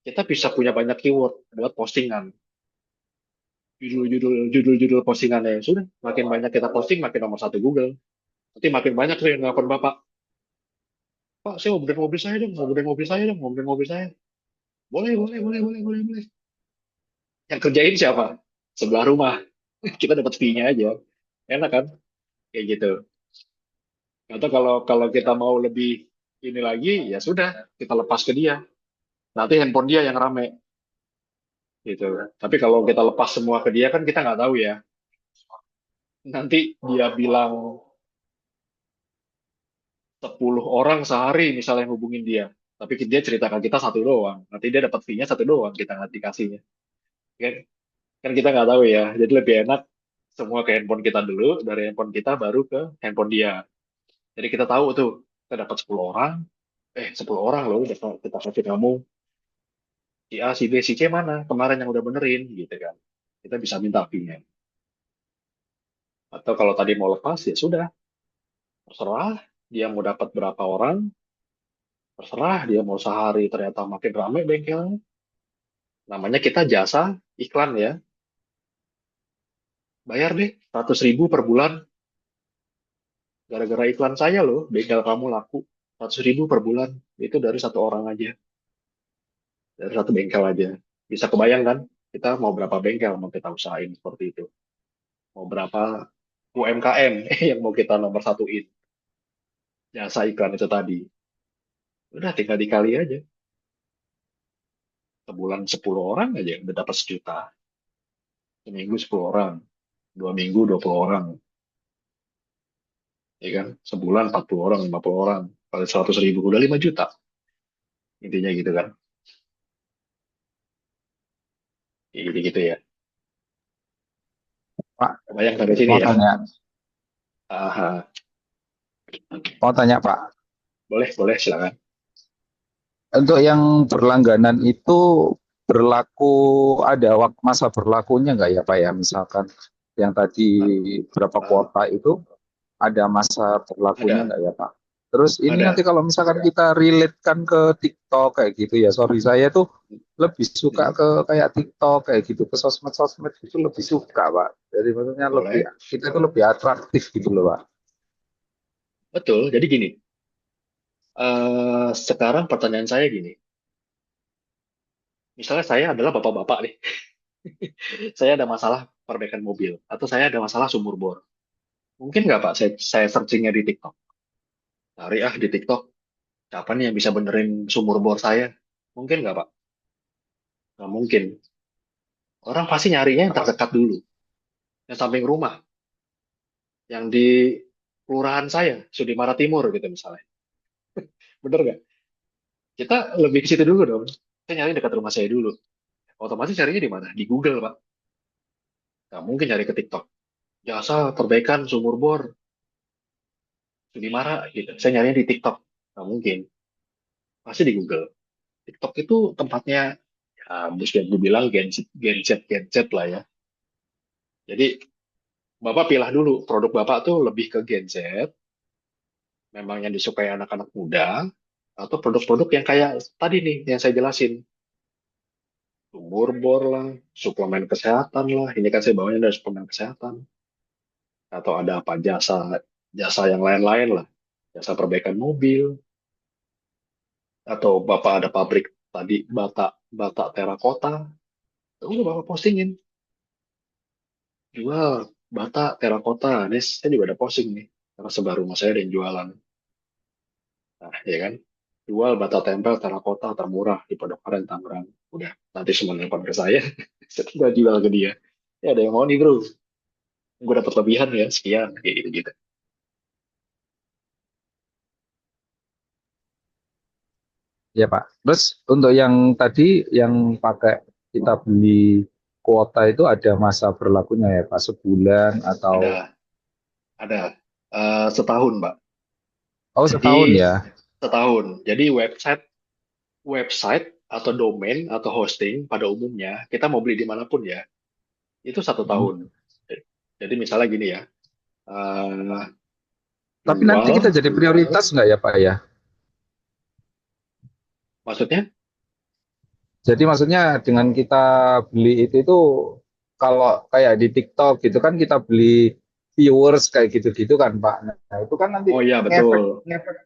kita bisa punya banyak keyword buat postingan. Judul-judul postingannya yang sudah makin banyak kita posting makin nomor satu Google. Nanti makin banyak tuh yang nelfon Bapak. Pak, saya mau benerin mobil saya dong, mau benerin mobil saya dong, mau benerin mobil saya. Boleh, boleh, boleh, boleh, boleh, boleh. Yang kerjain siapa? Sebelah rumah. Kita dapat fee-nya aja. Enak kan? Kayak gitu. Atau kalau kalau kita mau lebih ini lagi, ya sudah, kita lepas ke dia. Nanti handphone dia yang rame, gitu. Tapi kalau kita lepas semua ke dia kan kita nggak tahu ya. Nanti dia bilang 10 orang sehari misalnya yang hubungin dia. Tapi dia ceritakan kita satu doang. Nanti dia dapat fee-nya satu doang, kita nggak dikasihnya. Kan, kan kita nggak tahu ya. Jadi lebih enak semua ke handphone kita dulu, dari handphone kita baru ke handphone dia. Jadi kita tahu tuh, kita dapat 10 orang, 10 orang loh, udah kita kasih kamu si A, si B, si C mana kemarin yang udah benerin gitu kan. Kita bisa minta fee-nya. Atau kalau tadi mau lepas ya sudah, terserah dia mau dapat berapa orang, terserah dia mau sehari ternyata makin ramai bengkelnya. Namanya kita jasa iklan ya, bayar deh 100.000 per bulan. Gara-gara iklan saya loh, bengkel kamu laku 100.000 per bulan. Itu dari satu orang aja, dari satu bengkel aja. Bisa kebayang kan? Kita mau berapa bengkel mau kita usahain seperti itu. Mau berapa UMKM yang mau kita nomor satuin jasa iklan itu tadi. Udah tinggal dikali aja. Sebulan 10 orang aja udah dapat 1 juta. Seminggu 10 orang. 2 minggu 20 orang. Ya kan? Sebulan 40 orang, 50 orang. Kali 100.000 udah 5 juta. Intinya gitu kan. Kayak gitu-gitu ya. Pak, Kebayang dari sini mau ya. tanya. Aha. Mau tanya, Pak. Boleh, boleh silakan. Untuk yang berlangganan itu berlaku ada masa berlakunya nggak ya, Pak ya? Misalkan yang tadi berapa Ah, kuota itu ada masa berlakunya ada, nggak ya, Pak? Terus ini nanti Ada. kalau misalkan kita relate-kan ke TikTok kayak gitu ya, sorry saya tuh lebih suka Hmm, ke kayak TikTok kayak gitu, ke sosmed-sosmed itu lebih suka, Pak. Jadi maksudnya lebih boleh. kita itu lebih atraktif gitu loh, Pak. Betul. Jadi gini, sekarang pertanyaan saya gini. Misalnya saya adalah bapak-bapak nih. Saya ada masalah perbaikan mobil. Atau saya ada masalah sumur bor. Mungkin nggak Pak, saya searchingnya di TikTok. Cari di TikTok, siapa nih yang bisa benerin sumur bor saya? Mungkin nggak Pak? Nggak mungkin. Orang pasti nyarinya yang Apa? terdekat dulu. Yang samping rumah. Yang di kelurahan saya, Sudimara Timur gitu misalnya. Bener nggak? Kita lebih ke situ dulu dong. Saya nyari dekat rumah saya dulu. Otomatis carinya di mana? Di Google, Pak. Nggak mungkin cari ke TikTok. Jasa perbaikan sumur bor, Sudimara gitu. Saya nyarinya di TikTok. Nggak mungkin. Pasti di Google. TikTok itu tempatnya, ya, bisa dibilang gadget lah ya. Jadi, Bapak pilih dulu. Produk Bapak tuh lebih ke gadget, memang yang disukai anak-anak muda, atau produk-produk yang kayak tadi nih, yang saya jelasin. Sumur bor lah, suplemen kesehatan lah. Ini kan saya bawanya dari suplemen kesehatan. Atau ada apa jasa jasa yang lain-lain lah. Jasa perbaikan mobil. Atau Bapak ada pabrik tadi bata bata terakota. Ya udah Bapak postingin. Jual bata terakota. Ini saya juga ada posting nih. Karena sebelah rumah saya ada yang jualan. Nah, ya kan? Jual bata tempel terakota termurah di Padokaran Tangerang. Udah, nanti semua nelfon ke saya. Saya tinggal jual ke dia. Ya ada yang mau nih bro. Gue dapat lebihan ya, sekian. Kayak gitu-gitu. Ya, Pak. Terus untuk yang tadi yang pakai kita beli kuota itu ada masa berlakunya ya, Pak, sebulan atau Ada, ada. Setahun, Mbak. oh setahun Jadi ya. setahun. Jadi website website atau domain atau hosting pada umumnya kita mau beli dimanapun ya itu satu Hmm. tahun. Jadi misalnya gini ya, eh, Tapi nanti kita jual, jadi prioritas nggak ya, Pak ya? maksudnya, Jadi maksudnya dengan kita beli itu kalau kayak di TikTok gitu kan kita beli viewers kayak gitu-gitu kan Pak. Nah itu kan nanti oh iya ngefek betul. ngefek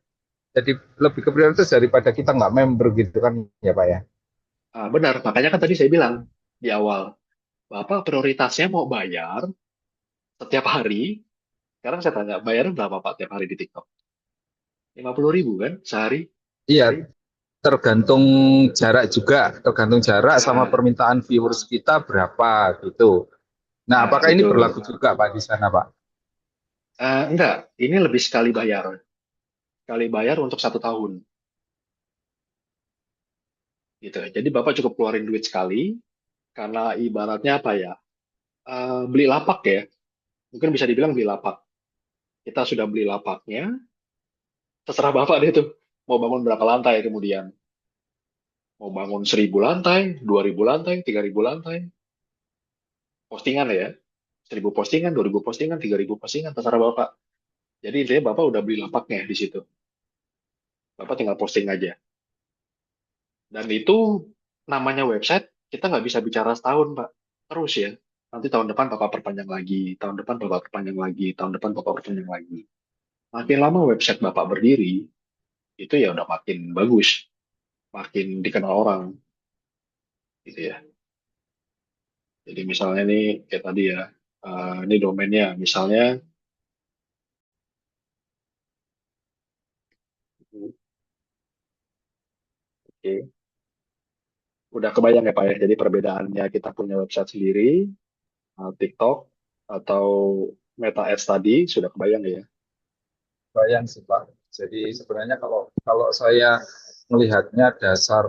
jadi lebih ke prioritas daripada kita nggak member gitu kan ya Pak ya. Benar. Makanya kan tadi saya bilang di awal, Bapak prioritasnya mau bayar setiap hari. Sekarang saya tanya, bayarnya berapa Pak tiap hari di TikTok? 50.000 kan sehari? Iya, tergantung jarak juga, tergantung jarak sama Nah, permintaan viewers kita berapa gitu. Nah, nah apakah ini berlaku betul. juga Pak di sana Pak? Enggak, ini lebih sekali bayar. Sekali bayar untuk satu tahun. Gitu. Jadi Bapak cukup keluarin duit sekali, karena ibaratnya apa ya? Beli lapak ya. Mungkin bisa dibilang beli lapak. Kita sudah beli lapaknya, terserah Bapak deh tuh. Mau bangun berapa lantai kemudian. Mau bangun 1.000 lantai, 2.000 lantai, 3.000 lantai. Postingan ya. 1.000 postingan, 2.000 postingan, 3.000 postingan, terserah Bapak. Jadi intinya Bapak udah beli lapaknya di situ. Bapak tinggal posting aja. Dan itu namanya website, kita nggak bisa bicara setahun, Pak. Terus ya. Nanti tahun depan Bapak perpanjang lagi, tahun depan Bapak perpanjang lagi, tahun depan Bapak perpanjang lagi. Makin lama website Bapak berdiri, itu ya udah makin bagus, makin dikenal orang, gitu ya. Jadi misalnya nih, kayak tadi ya, ini domainnya, misalnya, oke, udah kebayang ya Pak ya, jadi perbedaannya kita punya website sendiri, TikTok, atau Meta Ads tadi, sudah kebayang ya? Bayang sih Pak. Jadi sebenarnya kalau kalau saya melihatnya dasar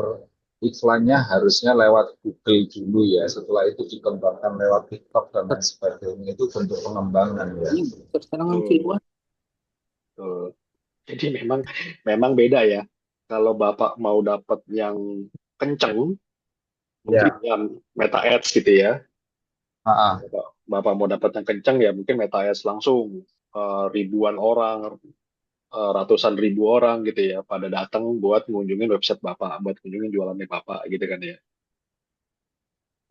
iklannya harusnya lewat Google dulu ya. Setelah itu dikembangkan lewat TikTok dan lain sebagainya itu bentuk pengembangan ya. Betul, betul. Jadi memang memang beda ya. Kalau Bapak mau dapat yang kenceng, mungkin Ya, yang Meta Ads gitu ya. ah, Bapak, Bapak mau dapat yang kenceng ya mungkin Meta Ads langsung ribuan orang. ratusan ribu orang gitu ya pada datang buat ngunjungin website Bapak, buat ngunjungin jualannya Bapak gitu kan ya.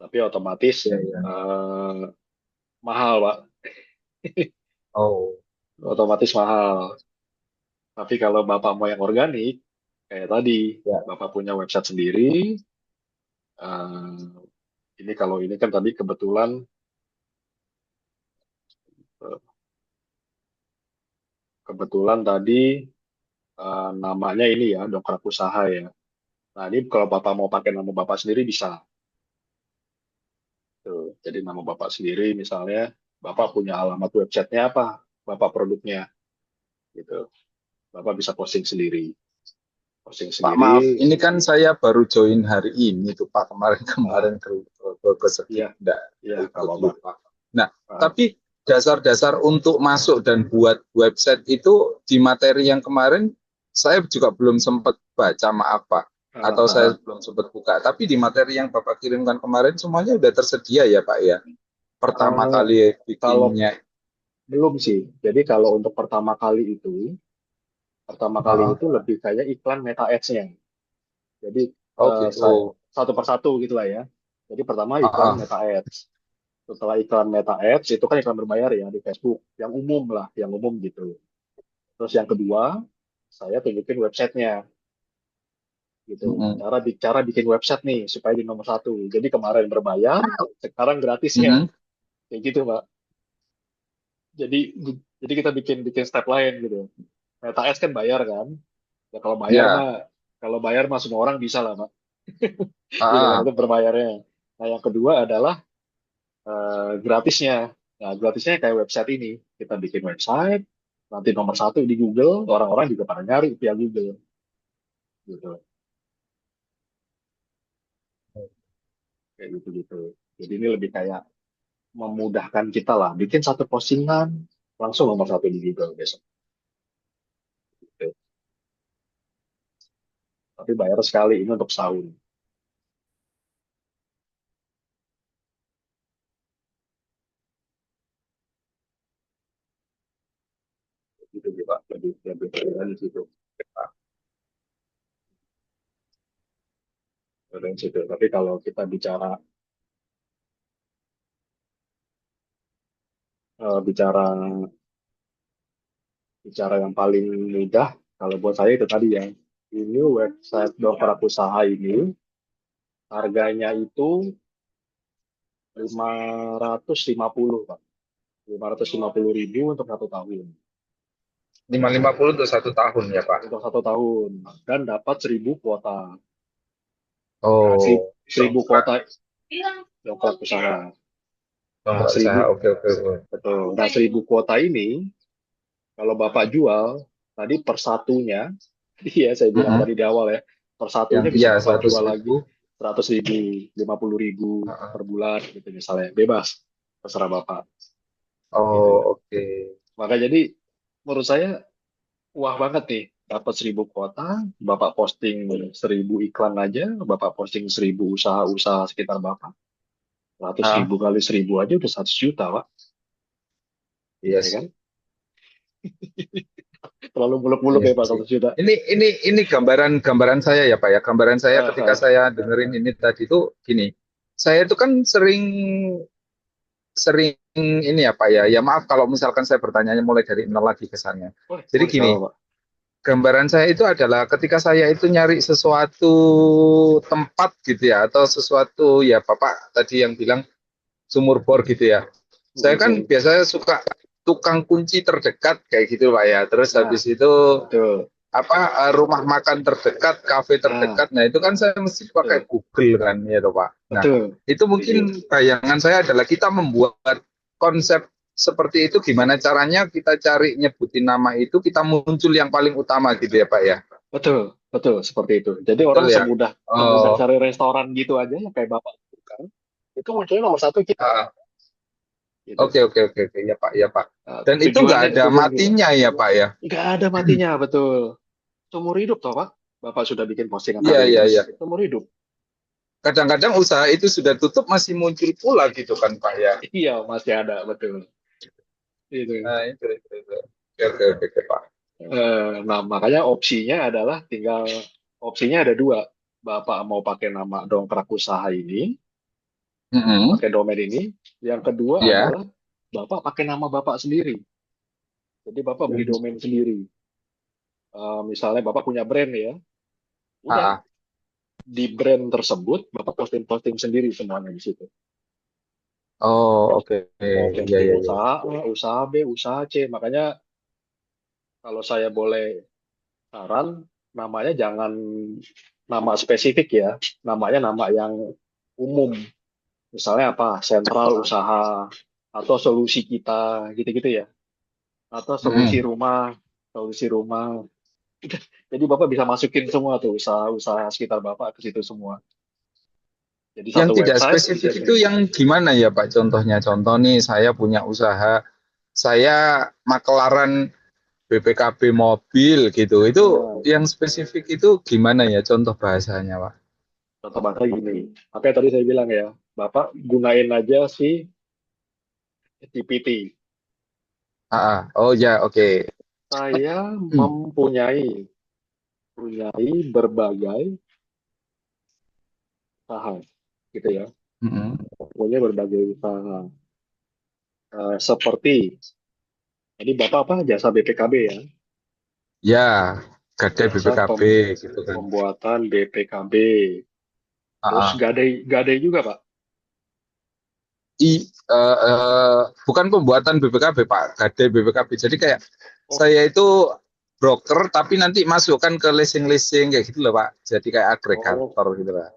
Tapi otomatis Ya, ya. eh, mahal, Pak. Oh, Otomatis mahal. Tapi kalau Bapak mau yang organik, kayak tadi, ya. Bapak punya website sendiri. eh, ini kalau ini kan tadi eh, kebetulan tadi namanya ini ya dongkrak usaha ya. Nah ini kalau Bapak mau pakai nama Bapak sendiri bisa. Tuh. Jadi nama Bapak sendiri misalnya Bapak punya alamat websitenya apa, Bapak produknya gitu. Bapak bisa posting sendiri. Posting Pak, sendiri. maaf, ini kan saya baru join hari ini tuh Pak, Ah, kemarin-kemarin ke iya, sedikit enggak iya, ikut kalau Bapak. lupa. Nah, Ah, tapi dasar-dasar untuk masuk dan buat website itu di materi yang kemarin saya juga belum sempat baca, maaf Pak, ah, atau ah, saya ah. belum sempat buka. Tapi di materi yang Bapak kirimkan kemarin semuanya udah tersedia ya Pak ya. Pertama Eh, kali kalau bikinnya. belum sih, jadi kalau untuk pertama kali Ah, itu lebih kayak iklan Meta Ads-nya. Jadi oh gitu. satu persatu gitu lah ya. Jadi pertama iklan Ah, Meta Ads. Setelah iklan Meta Ads itu kan iklan berbayar ya di Facebook, yang umum lah, yang umum gitu. Terus yang kedua, saya tunjukin websitenya gitu. mm, Cara bikin website nih supaya di nomor satu. Jadi kemarin berbayar, sekarang gratisnya. mm, Kayak gitu, Pak. Jadi jadi kita bikin bikin step lain gitu. Meta Ads kan bayar kan? Ya ya. kalau bayar mah semua orang bisa lah, Pak. Gitu kan Ah, itu berbayarnya. Nah, yang kedua adalah gratisnya. Nah, gratisnya kayak website ini. Kita bikin website, nanti nomor satu di Google, orang-orang juga pada nyari via Google. Gitu. Kayak gitu-gitu. Jadi ini lebih kayak memudahkan kita lah. Bikin satu postingan, langsung nomor satu di Google besok. Gitu. Tapi bayar sekali ini untuk setahun. Gitu sih, Pak. Lebih dari situ. Dari situ. Tapi kalau kita bicara bicara yang paling mudah, kalau buat saya itu tadi ya. Ini website dongkrak usaha ini harganya itu 550 Pak. 550.000 untuk 1 tahun. 550 untuk 1 tahun ya Pak. Untuk 1 tahun. Dan dapat 1.000 kuota. Nah, Oh, 1.000 kuota dongkrak, dongkrak usaha. Nah, dongkrak usaha. 1.000, Oke, oke, oke. betul. Nah, 1.000 kuota ini, kalau Bapak jual, tadi per satunya, iya saya bilang Mm-mm. tadi di awal ya, per Yang satunya bisa iya Bapak seratus jual lagi ribu. 100.000, 50.000 Heeh. per bulan, gitu misalnya. Bebas, terserah Bapak. Gitu. Oh, oke. Maka jadi, menurut saya, wah banget nih. Dapat 1.000 kuota, Bapak posting 1.000 iklan aja, Bapak posting 1.000 usaha-usaha sekitar Bapak. 100 Ah, ribu kali 1.000 aja udah 100 juta, Pak. iya Ya sih. kan? Terlalu muluk-muluk Iya ya Pak, sih. 100 juta. Ini gambaran saya ya Pak ya. Gambaran saya Ah, ketika ah, saya dengerin ini tadi itu gini. Saya itu kan sering sering ini ya Pak ya. Ya maaf kalau misalkan saya bertanya mulai dari nol lagi kesannya. boleh, Jadi boleh, nggak gini, apa-apa, Pak. gambaran saya itu adalah ketika saya itu nyari sesuatu tempat gitu ya, atau sesuatu ya Bapak tadi yang bilang sumur bor gitu ya. Saya kan Mm-mm. biasanya suka tukang kunci terdekat kayak gitu Pak ya. Terus Nah, habis itu betul. apa rumah makan terdekat, kafe Nah, terdekat. Nah, itu kan saya mesti pakai betul. Google kan ya toh, Pak. Nah, Betul. itu mungkin Setuju. bayangan saya adalah kita membuat konsep seperti itu gimana caranya kita cari nyebutin nama itu kita muncul yang paling utama gitu ya Pak ya. Betul, betul seperti itu. Jadi orang Betul ya. semudah semudah Oh, cari restoran gitu aja yang kayak Bapak bukan. Itu munculnya nomor satu kita, ah, gitu. oke oke oke oke ya Pak ya Pak. Nah, Dan itu nggak ada tujuannya gitu. matinya ya Pak ya. Nggak ada matinya, betul. Seumur hidup toh, Pak. Bapak sudah bikin postingan Iya tadi iya kan. iya. Seumur hidup. Kadang-kadang usaha itu sudah tutup masih muncul pula gitu kan Pak ya. Iya, masih ada, betul. Itu. Nah, itu. Oke, oke, oke, oke, Pak. Nah, makanya opsinya ada dua. Bapak mau pakai nama dongkrak usaha ini, Mm-mm. pakai domain ini. Yang kedua Ya. adalah Bapak pakai nama Bapak sendiri. Jadi Bapak beli domain sendiri. Misalnya Bapak punya brand ya, udah Ah, ah. di brand tersebut Bapak posting-posting sendiri semuanya di situ. Oh, oke. Mau Ya, posting ya, ya. usaha A, usaha B, usaha C. Makanya kalau saya boleh saran, namanya jangan nama spesifik ya. Namanya nama yang umum. Misalnya apa? Sentral usaha atau solusi kita gitu-gitu ya. Atau Mm-mm. solusi rumah. Jadi Bapak bisa masukin semua tuh usaha-usaha sekitar Bapak ke situ semua. Jadi Yang satu tidak website spesifik isinya. itu yang gimana ya Pak? Contohnya, contoh nih saya punya usaha, saya makelaran BPKB mobil gitu. Itu Nah, yang spesifik itu gimana ya contoh bahasanya Pak? contoh bahasa gini. Makanya tadi saya bilang ya, Bapak gunain aja si GPT. Ah, ah. Oh ya, oke. Saya Hmm. mempunyai berbagai usaha, gitu ya. Mm-mm. Punya berbagai usaha. Seperti, ini Bapak apa? Jasa BPKB ya. Ya, gadai Jasa BPKB gitu kan. pembuatan BPKB. Ah, Terus ah. gadai juga Pak. Bukan pembuatan BPKB Pak, gadai BPKB. Jadi kayak Oh, saya itu broker tapi nanti masukkan ke leasing-leasing kayak gitu loh Pak. Jadi kayak oh, agregator gitu lah.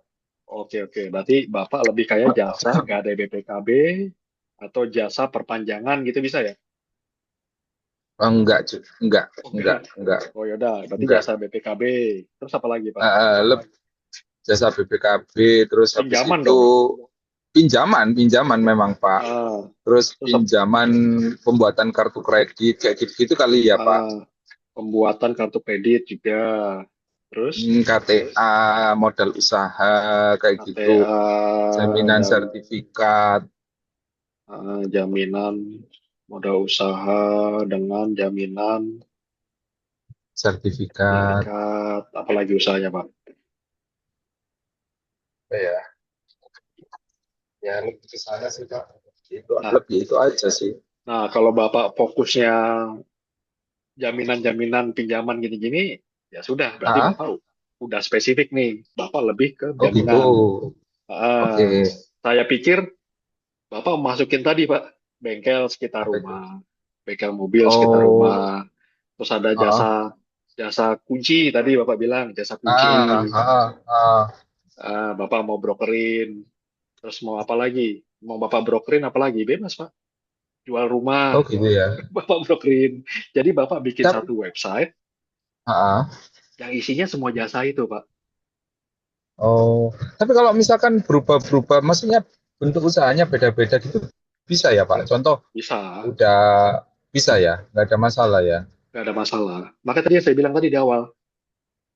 oke oke. Berarti Bapak lebih kayak jasa gadai BPKB atau jasa perpanjangan gitu bisa ya? Oh, enggak, enggak, Oh, enggak, enggak. enggak, Oh yaudah, berarti enggak. jasa BPKB. Terus apa lagi Pak? Eh, eh, leb- Jasa BPKB, terus habis Pinjaman itu dong. pinjaman, pinjaman memang Pak. Ah, Terus terus pinjaman pembuatan kartu kredit kayak gitu-gitu kali ya Pak. ah, pembuatan kartu kredit juga. Terus KTA, modal usaha kayak gitu. KTA, Jaminan sertifikat, jaminan modal usaha dengan jaminan sertifikat. sertifikat, apalagi usahanya Pak. Apa ya, ya lebih ke sana sih Pak. Itu Nah, lebih itu aja sih. nah kalau Bapak fokusnya jaminan-jaminan pinjaman gini-gini, ya sudah, berarti Ah, Bapak udah spesifik nih. Bapak lebih ke oh gitu. jaminan. Oke. Ah, saya pikir Bapak masukin tadi Pak, bengkel sekitar Apa itu? rumah, bengkel mobil sekitar Oh, rumah, terus ada ah, jasa jasa kunci tadi Bapak bilang jasa kunci. Bapak mau brokerin, terus mau apa lagi? Mau Bapak brokerin apa lagi? Bebas Pak. Jual rumah, oh gitu ya. Bapak brokerin. Jadi Bapak bikin Tapi, satu website ah, yang isinya semua jasa itu Pak. oh, tapi kalau misalkan berubah-berubah, maksudnya bentuk usahanya beda-beda gitu, bisa ya Pak? Contoh, Bisa, udah bisa ya, nggak ada masalah ya. nggak ada masalah. Maka tadi yang saya bilang tadi di awal,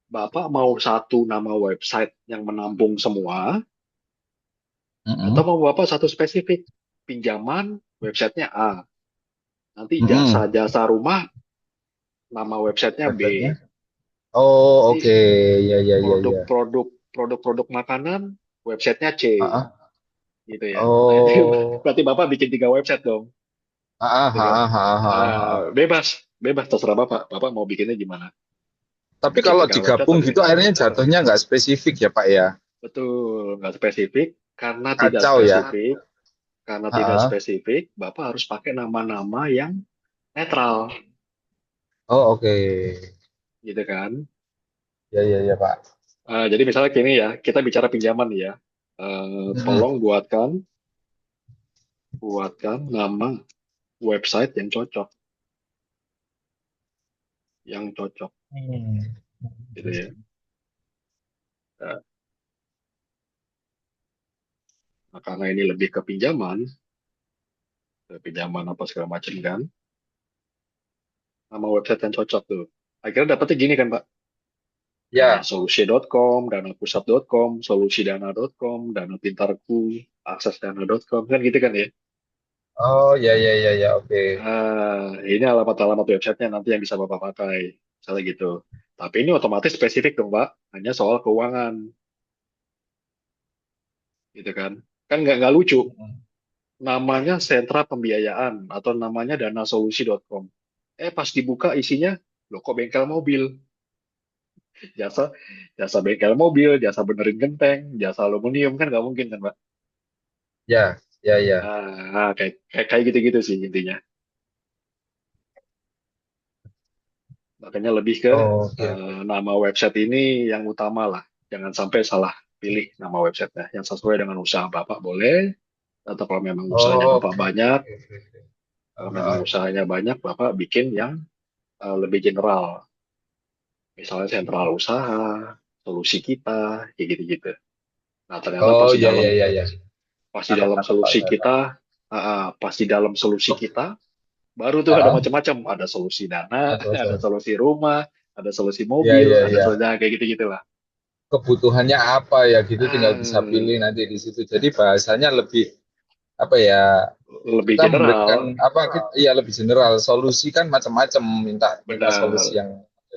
Bapak mau satu nama website yang menampung semua, atau Mm-mm. mau Bapak satu spesifik, pinjaman, websitenya A. Nanti Mm-mm. jasa-jasa rumah, nama websitenya B. Websitenya? Oh, Nanti oke. Ya, ya, ya, ya. produk-produk makanan, websitenya C. Ah, ah. Gitu ya. Nah, itu Oh, berarti Bapak bikin tiga website dong. ah, Gitu ah, kan. ah, ah, ah, ah. Bebas, bebas terserah Bapak. Bapak mau bikinnya gimana? Tapi Bikin kalau tiga website digabung atau gitu bikin satu? akhirnya jatuhnya nggak spesifik ya Pak ya. Betul, nggak spesifik. Karena tidak Kacau ya. spesifik, karena Ah, tidak ah. spesifik, Bapak harus pakai nama-nama yang netral, Oh, oke. gitu kan? Ya, ya, ya Pak. Jadi misalnya gini ya, kita bicara pinjaman nih ya. Mm-mm. Tolong buatkan nama website yang cocok, Hmm. gitu ya. Eh, Nah, karena ini lebih ke pinjaman apa segala macam kan, nama website yang cocok tuh. Akhirnya dapetnya gini kan Pak, Ya, danasolusi.com, danapusat.com, solusidana.com, danapintarku, aksesdana.com, kan gitu kan ya. Oh, ya, ya, ya, ya, oke. Ini alamat-alamat websitenya nanti yang bisa Bapak pakai. Misalnya gitu. Tapi ini otomatis spesifik dong, Pak. Hanya soal keuangan, gitu kan. Kan nggak lucu. Mm-mm. Namanya sentra pembiayaan atau namanya danasolusi.com. Pas dibuka isinya, loh kok bengkel mobil? Jasa jasa bengkel mobil, jasa benerin genteng, jasa aluminium kan nggak mungkin kan, Pak? Ya, ya, ya. Kayak gitu-gitu sih intinya. Makanya lebih ke Oh, oke, oke. nama website ini yang utama lah. Jangan sampai salah pilih nama websitenya. Yang sesuai dengan usaha Bapak boleh, atau kalau memang usahanya Oh, Bapak oke, oke, banyak, oke, oke. kalau memang Ah, usahanya banyak, Bapak bikin yang lebih general. Misalnya sentral usaha, solusi kita, kayak gitu-gitu. Nah, ternyata oh, ya, ya, ya, ya. pas di Nangkep, dalam nangkep, Pak. solusi Saya kita, paham. pas di dalam solusi Oh, kita, baru tuh ada ah, macam-macam. Ada solusi dana, ada macam-macam. solusi rumah, ada solusi Ya, mobil, ya, ada ya. solusi kayak gitu-gitulah. Kebutuhannya apa ya gitu tinggal bisa Ah, pilih nanti di situ. Jadi bahasanya lebih apa ya? lebih Kita memberikan general, apa? Iya lebih general. Solusi kan macam-macam. Minta minta solusi benar. yang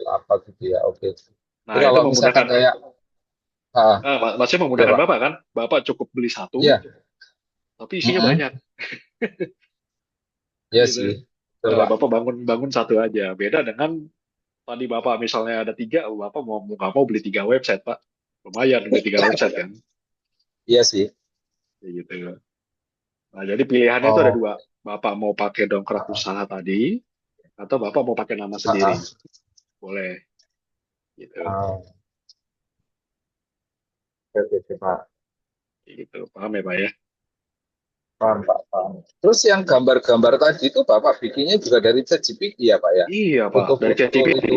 apa gitu ya. Oke. Jadi Jadi itu kalau misalkan memudahkan, kayak maksudnya ya memudahkan Pak. Bapak kan? Bapak cukup beli satu, Iya. tapi isinya Mm-mm. banyak, Iya gitu. sih. Betul Pak. Bapak bangun bangun satu aja. Beda dengan tadi Bapak misalnya ada tiga, Bapak mau nggak mau beli tiga website, Pak. Lumayan beli tiga website kan, Iya sih. kayak gitu. Nah, jadi pilihannya itu ada Oh. dua. Bapak mau pakai dongkrak usaha tadi, atau Bapak mau pakai nama Ah, sendiri. ah. Boleh, gitu. Ah, oke, oke, Pak. Kayak gitu. Paham ya, Pak ya? Paham, Pak. Paham. Terus yang gambar-gambar tadi itu Bapak bikinnya juga dari ChatGPT ya, Pak ya? Iya, Pak. Dari Foto-foto ChatGPT. itu.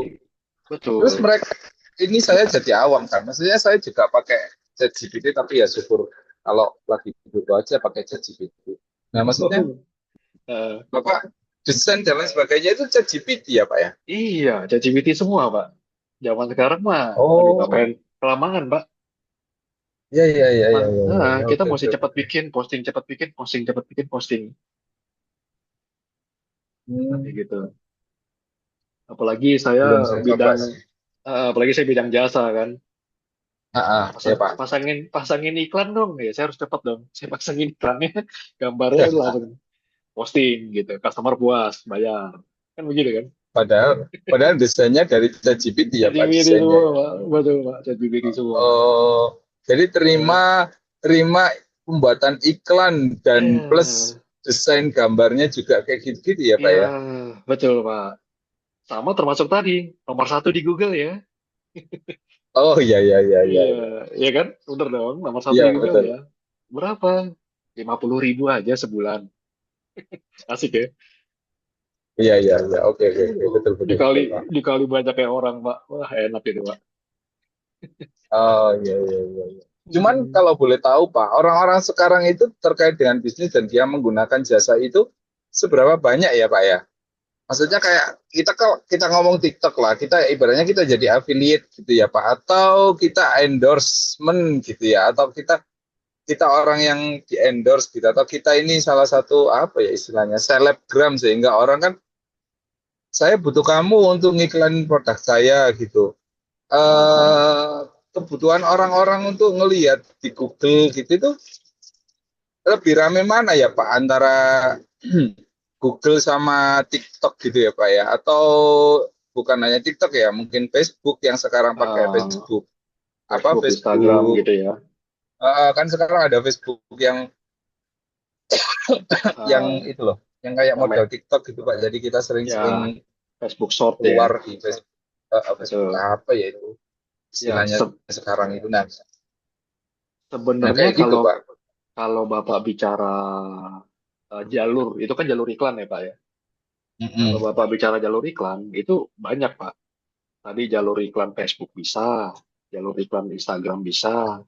Terus Betul. mereka ini saya jadi awam kan. Maksudnya saya juga pakai ChatGPT tapi ya syukur kalau lagi butuh aja pakai ChatGPT. Nah, maksudnya Eh, Bapak desain dan lain sebagainya itu ChatGPT ya, Pak ya? iya, ChatGPT semua, Pak. Zaman sekarang mah lagi Oh, ngapain kelamaan, Pak. iya, iya, iya, Cuman, iya, iya, iya, iya. kita Oke, mesti oke, cepat oke. bikin, posting cepat bikin, posting cepat bikin, posting. Kayak Hmm, gitu. Apalagi saya belum saya coba bidang, sih. apalagi saya bidang jasa kan. Ah, ah, ya, Pak. Pasangin iklan dong, ya saya harus cepat dong. Saya pasangin iklannya, gambarnya langsung posting gitu. Customer puas, bayar. Kan begitu kan? Padahal padahal desainnya dari ChatGPT ya, Pak, ChatGPT desainnya semua, ya. Pak. Betul, Pak. ChatGPT semua. Oh, jadi Eh, terima terima pembuatan iklan dan eh, plus desain gambarnya juga kayak gitu-gitu ya, Pak iya, ya. betul, Pak. Sama termasuk tadi, nomor satu di Google ya. Oh, iya, iya, iya, iya, Iya, iya. iya kan? Bener dong, nomor satu Iya, di Google betul. ya. Berapa? 50.000 aja sebulan. Asik ya? Iya, iya, iya. Oke, oke, oke. Betul, betul, Dikali betul, Pak. dikali banyak kayak orang, Pak. Wah, enak itu, Pak. Oh, iya, iya, iya, iya. Cuman Hmm. kalau boleh tahu, Pak, orang-orang sekarang itu terkait dengan bisnis dan dia menggunakan jasa itu seberapa banyak ya, Pak ya? Maksudnya kayak kita kalau kita ngomong TikTok lah, kita ibaratnya kita jadi affiliate gitu ya Pak, atau kita endorsement gitu ya, atau kita kita orang yang di endorse gitu, atau kita ini salah satu apa ya istilahnya selebgram sehingga orang kan saya butuh kamu untuk ngiklanin produk saya gitu. Ah, Eh Kebutuhan orang-orang untuk ngelihat di Google gitu itu lebih rame mana ya Pak antara Google sama TikTok gitu ya Pak ya? Atau bukan hanya TikTok ya, mungkin Facebook yang sekarang pakai ah, Facebook apa Facebook, Instagram Facebook gitu ya. kan sekarang ada Facebook yang Ah, itu loh, yang kayak yang model TikTok gitu Pak. Jadi kita ya sering-sering Facebook Short ya. keluar di Facebook, Facebook Betul. apa ya itu Ya, istilahnya sekarang itu. Nah, sebenarnya kayak gitu kalau Pak. kalau Bapak bicara jalur, itu kan jalur iklan ya, Pak ya. Kalau Mm-mm. Bapak bicara jalur iklan, itu banyak, Pak. Tadi jalur iklan Facebook bisa, jalur iklan Instagram bisa,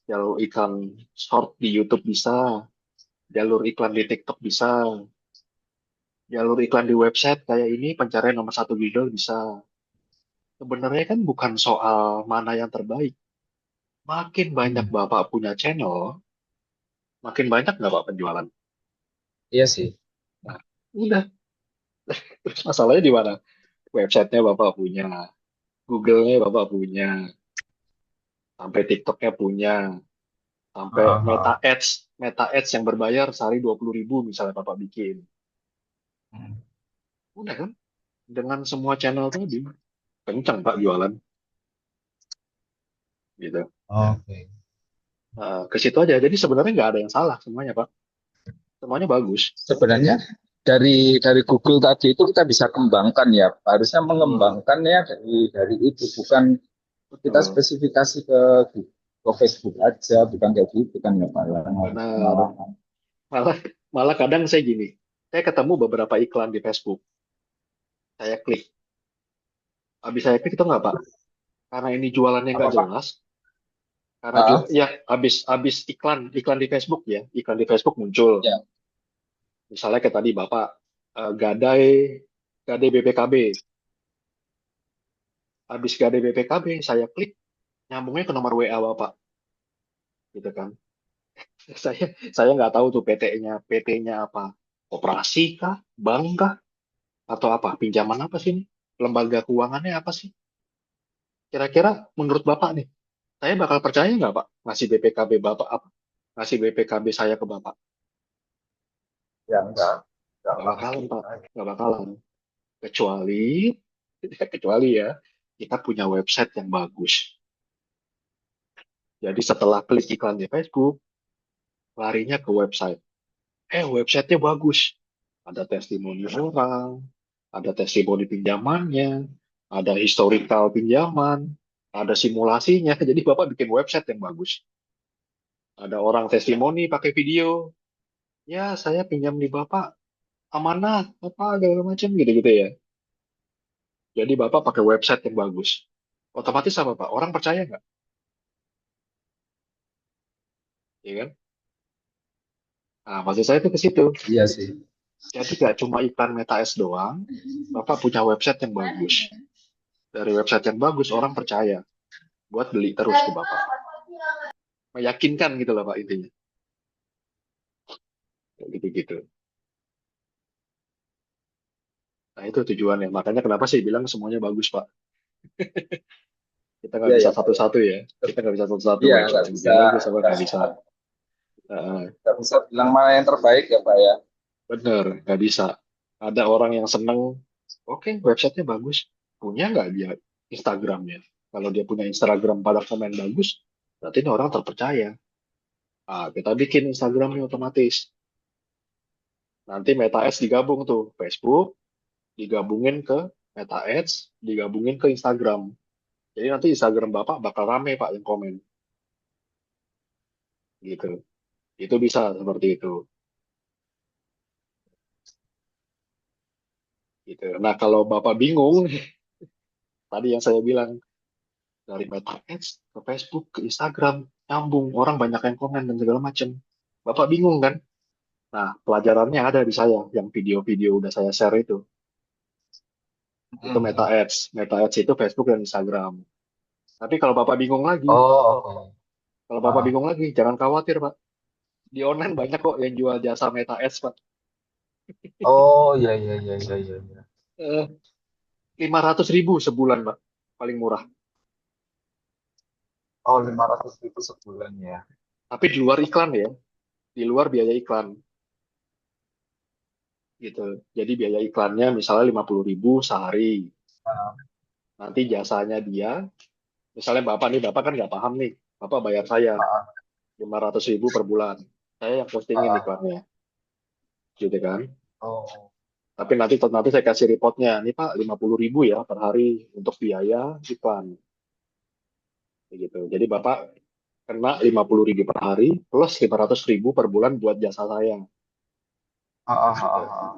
jalur iklan short di YouTube bisa, jalur iklan di TikTok bisa, jalur iklan di website kayak ini pencarian nomor satu Google bisa. Sebenarnya kan bukan soal mana yang terbaik. Makin banyak Mm. Bapak punya channel, makin banyak nggak Pak penjualan? Iya sih. Udah. Terus masalahnya di mana? Websitenya Bapak punya, Google-nya Bapak punya, sampai TikTok-nya punya, sampai Ah, ah, Meta Ads yang berbayar sehari 20.000 misalnya Bapak bikin. hmm. Udah kan? Dengan semua channel tadi, kencang Pak jualan gitu. Oke. Ke situ aja. Jadi sebenarnya nggak ada yang salah semuanya Pak. Semuanya bagus. Sebenarnya dari Google tadi itu kita bisa kembangkan ya. Harusnya Betul, mengembangkannya dari itu, bukan kita betul. spesifikasi ke Facebook aja, bukan kayak gitu kan ya Pak. Yang harus Benar. mengarahkan. Malah malah kadang saya gini. Saya ketemu beberapa iklan di Facebook. Saya klik. Habis saya klik itu nggak Pak? Karena ini jualannya Apa nggak Pak? jelas. Karena Ah, ya habis iklan di Facebook ya. Iklan di Facebook muncul. ya. Misalnya kayak tadi Bapak gadai gadai BPKB. Habis gadai BPKB, saya klik nyambungnya ke nomor WA Bapak, gitu kan. Saya nggak tahu tuh PT-nya apa. Koperasi kah? Bank kah? Atau apa? Pinjaman apa sih ini? Lembaga keuangannya apa sih? Kira-kira menurut Bapak nih, saya bakal percaya nggak Pak ngasih BPKB Bapak apa? Ngasih BPKB saya ke Bapak? Ya enggak Nggak bakalan langsung. Pak, nggak bakalan. Kecuali, kecuali ya, kita punya website yang bagus. Jadi setelah klik iklan di Facebook, larinya ke website. Websitenya bagus. Ada testimoni orang, ada testimoni pinjamannya, ada historical pinjaman, ada simulasinya. Jadi Bapak bikin website yang bagus. Ada orang testimoni pakai video. Ya, saya pinjam di Bapak amanah, apa segala macam gitu-gitu ya. Jadi Bapak pakai website yang bagus. Otomatis apa Pak? Orang percaya nggak? Iya kan? Nah, maksud saya itu ke situ. Iya sih. Jadi nggak cuma iklan Meta Ads doang, Bapak punya website yang bagus. Dari website yang bagus, orang percaya buat beli terus ke Bapak. Meyakinkan gitu loh Pak intinya. Kayak gitu-gitu. Nah itu tujuannya. Makanya kenapa saya bilang semuanya bagus Pak. Kita nggak Iya bisa ya Pak ya. satu-satu ya. Kita nggak bisa satu-satu Iya, website nggak yang lebih bisa bagus apa nggak nggak bisa. Nah, nggak bisa bilang mana yang terbaik ya Pak ya. bener, nggak bisa. Ada orang yang seneng, oke websitenya bagus. Punya nggak dia Instagramnya? Kalau dia punya Instagram pada komen bagus, berarti ini orang terpercaya. Kita bikin Instagramnya otomatis. Nanti Meta Ads digabung tuh. Facebook digabungin ke Meta Ads, digabungin ke Instagram. Jadi nanti Instagram Bapak bakal rame Pak yang komen. Gitu. Itu bisa seperti itu. Gitu. Nah, kalau Bapak bingung, tadi yang saya bilang, dari Meta Ads ke Facebook, ke Instagram, nyambung. Orang banyak yang komen dan segala macam. Bapak bingung kan? Nah, pelajarannya ada di saya, yang video-video udah saya share itu. Itu Meta Mm. Ads. Meta Ads itu Facebook dan Instagram. Tapi kalau Bapak bingung lagi, Oh, oke. kalau Bapak Ah. bingung lagi, jangan khawatir, Pak. Di online banyak kok yang jual jasa Meta Ads, Pak. Oh, iya iya iya iya iya. Iya. 500.000 sebulan, Pak. Paling murah. Oh, 500.000 sebulan ya. Tapi di luar iklan ya. Di luar biaya iklan. Gitu. Jadi biaya iklannya misalnya 50.000 sehari. Ah, Nanti jasanya dia, misalnya Bapak nih, Bapak kan nggak paham nih. Bapak bayar saya ah, 500.000 per bulan. Saya yang ah, postingin ah. iklannya. Gitu kan. Oh, Tapi nanti saya kasih reportnya. Nih Pak, 50.000 ya per hari untuk biaya iklan. Gitu. Jadi Bapak kena 50.000 per hari plus 500.000 per bulan buat jasa saya. ah, ah, Gitu. ah, ah.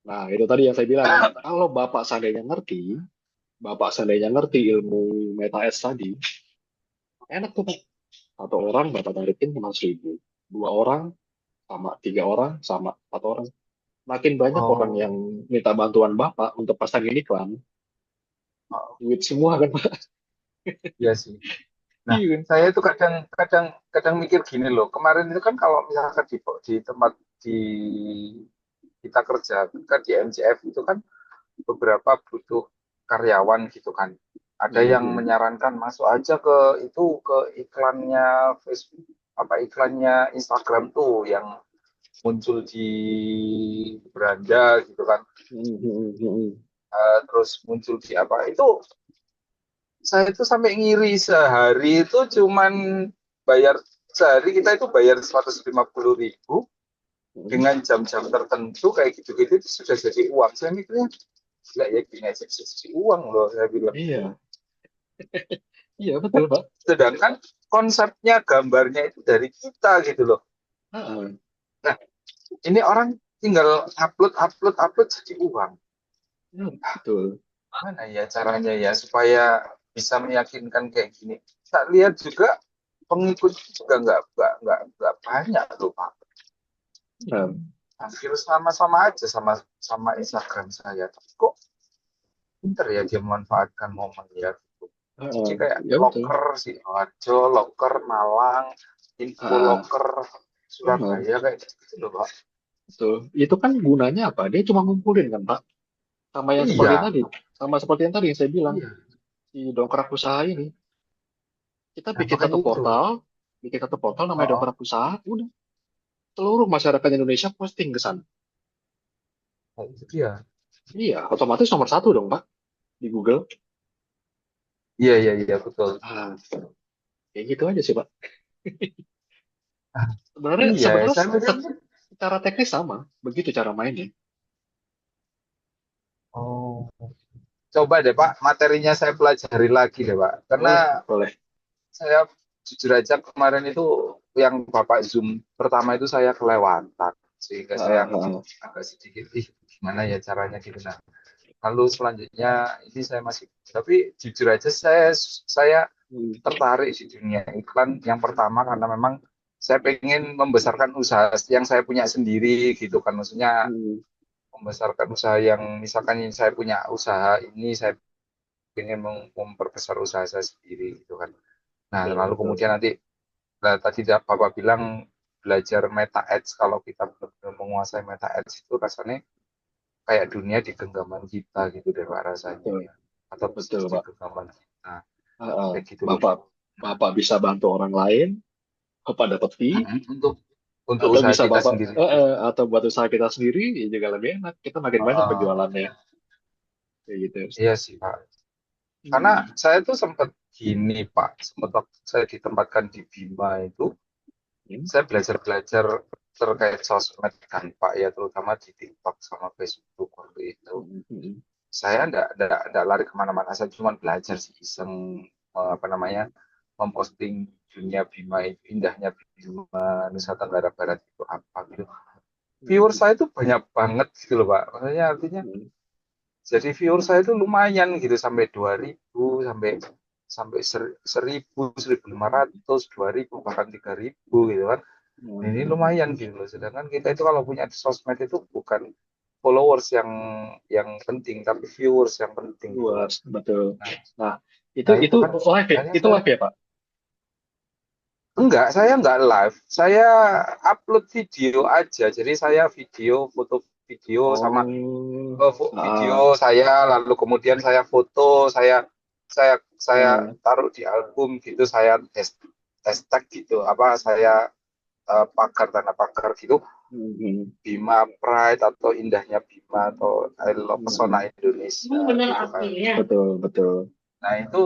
Nah, itu tadi yang saya bilang. Kalau Bapak seandainya ngerti ilmu Meta Ads tadi, enak tuh Pak. Satu orang Bapak tarikin 500.000. Dua orang sama, tiga orang sama, empat orang. Makin banyak orang Oh, yang minta bantuan Bapak untuk pasangin iklan, ah, duit semua kan Pak. iya sih. Nah, Iya kan? saya itu kadang kadang kadang mikir gini loh. Kemarin itu kan kalau misalkan di tempat di kita kerja kan di MCF itu kan beberapa butuh karyawan gitu kan. Ada yang menyarankan masuk aja ke iklannya Facebook, apa iklannya Instagram tuh yang muncul di beranda gitu kan. Terus muncul di apa itu, saya itu sampai ngiri, sehari itu cuman bayar, sehari kita itu bayar 150.000 dengan jam-jam tertentu kayak gitu-gitu itu sudah jadi uang. Saya mikirnya gila ya, gini aja bisa jadi uang loh, saya bilang. Iya, iya betul Pak. Sedangkan konsepnya, gambarnya itu dari kita gitu loh. Ah, Nah, ini orang tinggal upload jadi uang. ya, betul. Mana ya caranya ya supaya bisa meyakinkan kayak gini? Tak lihat juga pengikut juga nggak banyak loh Pak. Nah, Hampir sama-sama aja sama Instagram saya. Tapi kok pinter ya dia memanfaatkan momen ya. Jadi kayak ya betul. loker Sidoarjo, loker Malang, info Ah, loker Surabaya kayak gitu loh Pak. betul. Itu kan gunanya apa? Dia cuma ngumpulin kan Pak. Sama yang seperti Iya, tadi, sama seperti yang tadi yang saya bilang, iya. si dongkrak usaha ini, kita Nah makanya itu. bikin satu portal namanya Oh, dongkrak usaha, udah seluruh masyarakat Indonesia posting ke sana. oh, itu dia. Iya, otomatis nomor satu dong Pak di Google. Iya, iya, iya, betul. Ah, kayak gitu aja sih Pak. Ah, Sebenarnya iya, sebenarnya saya mikir, secara teknis sama, begitu cara mainnya. oh, coba deh Pak, materinya saya pelajari lagi deh Pak. Karena Boleh, boleh. saya jujur aja kemarin itu yang Bapak Zoom pertama itu saya kelewatan. Sehingga saya Ah, ah, agak sedikit, gimana ya caranya gitu. Nah, lalu selanjutnya ini saya masih, tapi jujur aja saya hmm, tertarik di dunia iklan yang pertama karena memang saya pengen membesarkan usaha yang saya punya sendiri gitu kan, maksudnya hmm, membesarkan usaha yang misalkan saya punya usaha ini, saya pengen memperbesar usaha saya sendiri gitu kan. Nah betul, lalu betul. kemudian nanti, nah, tadi Bapak bilang belajar meta ads, kalau kita benar-benar menguasai meta ads itu rasanya kayak dunia di genggaman kita gitu deh Pak rasanya Betul, ya, atau betul, bisnis di Pak. genggaman kita Ah, ah. kayak gitu loh Bapak, Pak. Bapak bisa bantu orang lain, Bapak dapat fee, Untuk atau usaha bisa kita Bapak, sendiri. atau buat usaha kita sendiri, ya juga lebih enak. Kita makin banyak Uh, penjualannya, kayak gitu. iya sih Pak. Karena Hmm. saya tuh sempat gini Pak, sempat waktu saya ditempatkan di Bima itu, Hmm. saya belajar-belajar terkait sosmed kan Pak ya, terutama di TikTok sama Facebook waktu itu. Hmm. Hmm. Saya enggak lari kemana-mana, saya cuma belajar sih iseng, apa namanya, memposting dunia Bima itu, indahnya Bima Nusa Tenggara Barat itu apa gitu. Viewer Hmm. saya itu banyak banget gitu loh Pak. Maksudnya artinya Hmm. jadi viewer saya itu lumayan gitu, sampai 2.000, sampai sampai 1.000, 1.500, 2.000, bahkan 3.000 gitu kan. Hmm. Ini lumayan gitu loh. Sedangkan kita itu kalau punya sosmed itu bukan followers yang penting, tapi viewers yang penting gitu kan. Luas, betul. Nah, Nah, itu nah itu itu kan live ya? makanya Itu saya live ya, Pak? saya enggak live. Saya upload video aja. Jadi saya video, foto video sama, Oh, video ah, saya, lalu kemudian saya foto, saya ah, taruh di album gitu, saya hashtag gitu, apa saya, pagar, tanda pagar gitu, hmm. Bima Pride atau indahnya Bima atau I love pesona Hmm. Indonesia gitu kan. Betul, betul. Nah itu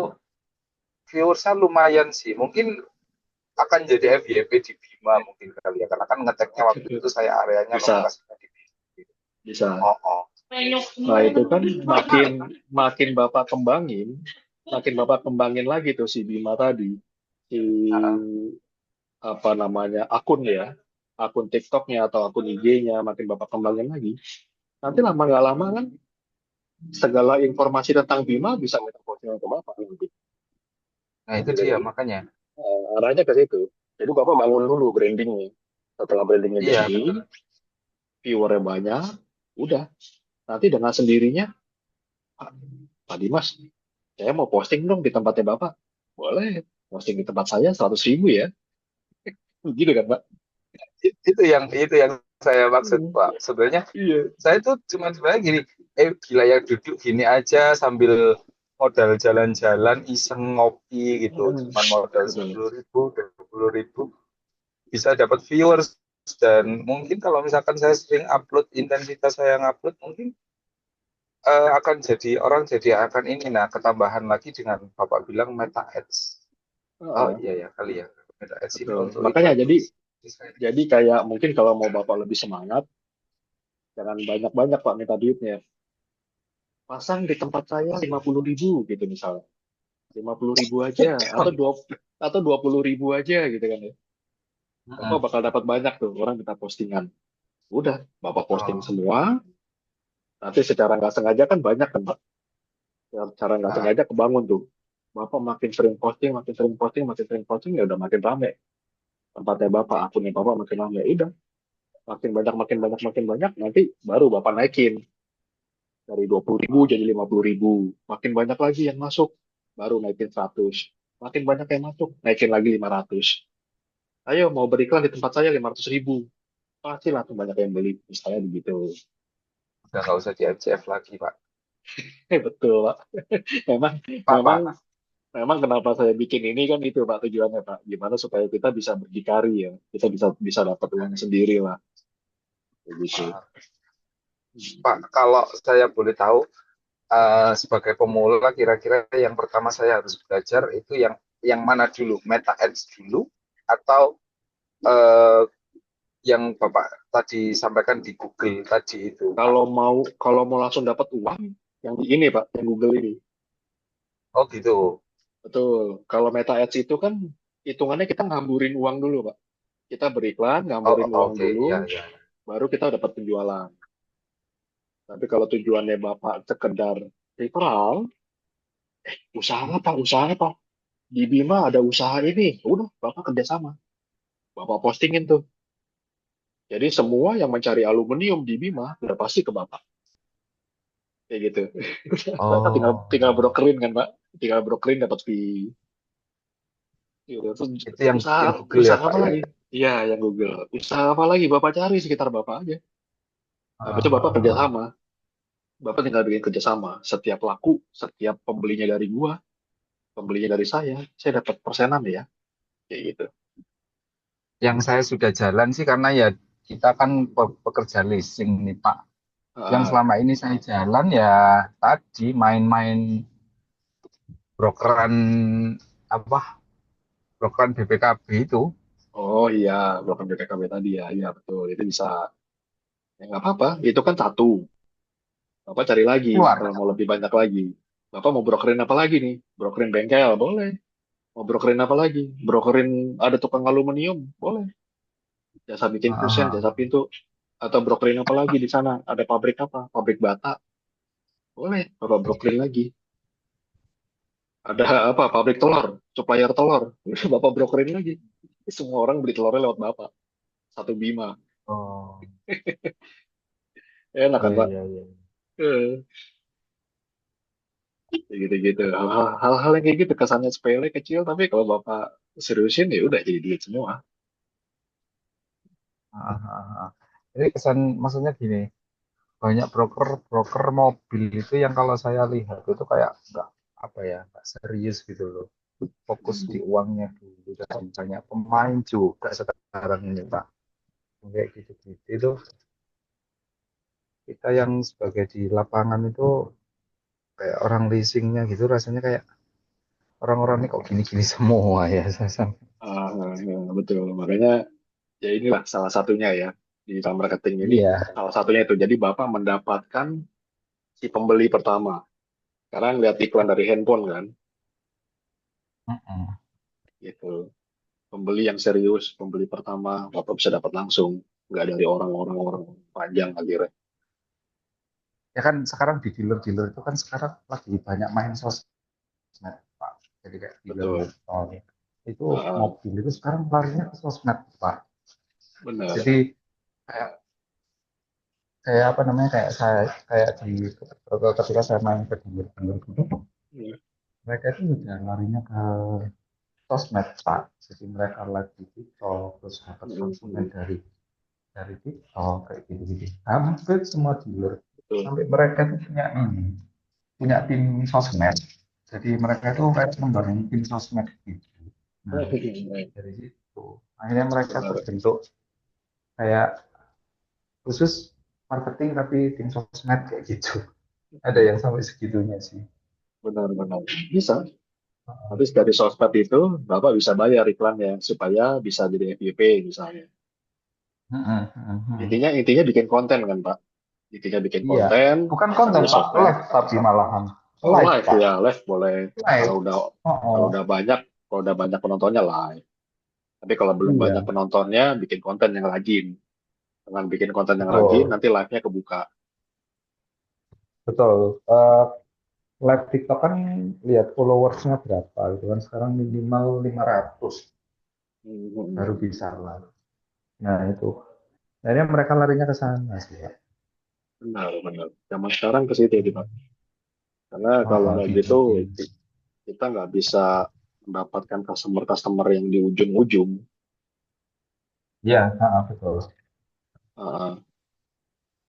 viewersnya lumayan sih, mungkin akan jadi FYP di Bima mungkin kali ya, karena kan ngeteknya waktu itu saya areanya Bisa, lokasinya di Bima. bisa. Oh, oh. Nah, itu kan makin makin makin Bapak kembangin lagi tuh si Bima tadi, si Nah, apa namanya akun ya, akun TikToknya atau akun IG-nya makin Bapak kembangin lagi. Nanti lama nggak lama kan segala informasi tentang Bima bisa kita posting ke Bapak nanti. nah itu Jadi dia makanya. arahnya ke situ. Jadi Bapak bangun dulu brandingnya. Setelah brandingnya Iya jadi, betul. viewernya banyak, udah. Nanti dengan sendirinya, Pak, Pak Dimas, saya mau posting dong di tempatnya Bapak. Boleh, posting di tempat saya 100.000 ya. Gitu kan, Pak? Itu yang saya maksud Hmm, Pak. Sebenarnya iya. saya tuh cuma sebenarnya gini, gila ya duduk gini aja sambil modal jalan-jalan iseng ngopi gitu, Hmm, cuma modal betul. 10.000, 20.000 bisa dapat viewers dan mungkin kalau misalkan saya sering upload intensitas saya ngupload mungkin akan jadi orang jadi akan ini nah ketambahan lagi dengan Bapak bilang Meta Ads. Oh Heeh, iya ya kali ya Meta Ads ini betul. untuk Makanya iklan jadi terus. jadi kayak mungkin kalau mau Bapak lebih semangat, jangan banyak-banyak Pak minta duitnya. Pasang di tempat saya 50.000 gitu misalnya. 50.000 aja atau 20.000 aja gitu kan ya. Bapak Mm-mm. bakal dapat banyak tuh orang minta postingan. Udah, Bapak posting Oh, semua. Nanti secara nggak sengaja kan banyak kan Pak. Secara nggak ah, sengaja kebangun tuh. Bapak makin sering posting, makin sering posting, makin sering posting ya udah makin rame. Tempatnya Bapak, akunnya Bapak makin rame. Udah, makin banyak, makin banyak, makin banyak. Nanti baru Bapak naikin dari 20.000 jadi 50.000. Makin banyak lagi yang masuk, baru naikin 100. Makin banyak yang masuk, naikin lagi 500. Ayo mau beriklan di tempat saya 500.000. Pasti langsung banyak yang beli. Misalnya begitu. udah nggak usah di FCF lagi Pak. Betul, Pak. Memang, Pak memang, Pak. memang kenapa saya bikin ini kan itu, Pak, tujuannya, Pak. Gimana supaya kita bisa berdikari ya. Kita bisa bisa dapat uang sendiri lah. Begitu. Ah, Pak, kalau saya boleh tahu, sebagai pemula kira-kira yang pertama saya harus belajar itu yang mana dulu, Meta Ads dulu atau eh, yang Bapak tadi sampaikan di Google tadi itu, Pak? Kalau mau langsung dapat uang, yang di ini, Pak, yang Google ini. Oh gitu. Betul. Kalau Meta Ads itu kan hitungannya kita ngamburin uang dulu, Pak. Kita beriklan, Oh ngamburin uang oke, dulu, ya ya. baru kita dapat penjualan. Tapi kalau tujuannya Bapak sekedar referral, usaha apa? Usaha apa? Di Bima ada usaha ini. Udah, Bapak kerjasama. Bapak postingin tuh. Jadi semua yang mencari aluminium di Bima udah pasti ke Bapak. Kayak gitu. Bapak tinggal Oh tinggal ya, ya. brokerin kan, Pak. Tinggal brokerin dapat fee. Gitu. Terus Itu yang usaha bikin Google ya usaha Pak apa ya. lagi? Iya, yang Google. Usaha apa lagi? Bapak cari sekitar Bapak aja. Habis itu Bapak Ah, kerjasama. Bapak tinggal bikin kerjasama. Setiap laku, setiap pembelinya dari gua, pembelinya dari saya dapat persenan ya. Kayak gitu. yang saya sudah jalan sih karena ya kita kan pekerja leasing nih Pak. Yang Ah, selama ini saya jalan ya tadi main-main brokeran apa brokeran BPKB itu. oh iya, broker BKKB tadi ya. Iya, betul. Itu bisa. Ya nggak apa-apa. Itu kan satu. Bapak cari lagi Keluar. kalau mau lebih banyak lagi. Bapak mau brokerin apa lagi nih? Brokerin bengkel, boleh. Mau brokerin apa lagi? Brokerin ada tukang aluminium, boleh. Jasa bikin kusen, jasa Ah, pintu. Atau brokerin apa lagi di sana? Ada pabrik apa? Pabrik bata, boleh. Bapak brokerin lagi. Ada apa? Pabrik telur, supplier telur. Bapak brokerin lagi. Semua orang beli telurnya lewat Bapak. Satu Bima. oh, Enak kan, iya Pak? iya iya. Eh, gitu-gitu. Hal-hal yang kayak gitu kesannya sepele, kecil, tapi kalau Bapak seriusin ya udah jadi duit semua. Ah, ah, ah. Jadi kesan maksudnya gini, banyak broker mobil itu yang kalau saya lihat itu kayak nggak apa ya, nggak serius gitu loh. Fokus di uangnya dulu dan banyak pemain juga sekarang ini Pak. Kayak gitu-gitu itu kita yang sebagai di lapangan itu kayak orang leasingnya gitu rasanya kayak orang-orang ini kok gini-gini semua ya. Ya, betul. Makanya ya inilah salah satunya ya di dalam marketing ini Iya. salah satunya itu. Jadi Bapak mendapatkan si pembeli pertama. Sekarang lihat iklan dari handphone kan, Mm-mm. gitu. Pembeli yang serius, pembeli pertama, Bapak bisa dapat langsung. Nggak dari orang-orang orang panjang akhirnya. Ya kan sekarang di dealer-dealer itu kan sekarang lagi banyak main sosmed Pak. Jadi kayak dealer Betul. motor itu Ah, mobil itu sekarang larinya ke sosmed Pak. benar. Jadi kayak kayak apa namanya kayak saya kayak di ketika saya main ke dealer-dealer gitu, Hmm. mereka itu udah larinya ke sosmed Pak. Jadi mereka live di TikTok terus dapat konsumen Hmm. dari dari TikTok kayak gitu-gitu. Hampir semua dealer Betul. sampai mereka tuh punya tim sosmed. Jadi mereka itu kayak membangun tim sosmed gitu. Nah, dari situ akhirnya mereka Benar, terbentuk kayak khusus marketing tapi tim sosmed kayak gitu. Ada yang sampai segitunya sih. benar. Bisa. Nanti dari sosmed itu, Bapak bisa bayar iklannya supaya bisa jadi FYP misalnya. Intinya bikin konten kan, Pak. Intinya bikin Iya, konten bukan konten di Pak, sosmed. live tapi malahan Oh, live live Pak, ya, live boleh. Kalau live. udah Oh, kalau oh. udah banyak, kalau udah banyak penontonnya live. Tapi kalau belum banyak Iya, penontonnya, bikin konten yang rajin. Dengan bikin konten yang rajin, betul, nanti live-nya kebuka. betul. Live TikTok kan lihat followersnya berapa gitu kan sekarang minimal 500 baru Hmm, bisa live. Nah itu, akhirnya mereka larinya ke sana sih Pak. benar. Zaman sekarang ke situ, Pak. Karena kalau nggak gitu, Dibikin. kita nggak bisa mendapatkan customer-customer yang di ujung-ujung. Iya, betul. Heeh.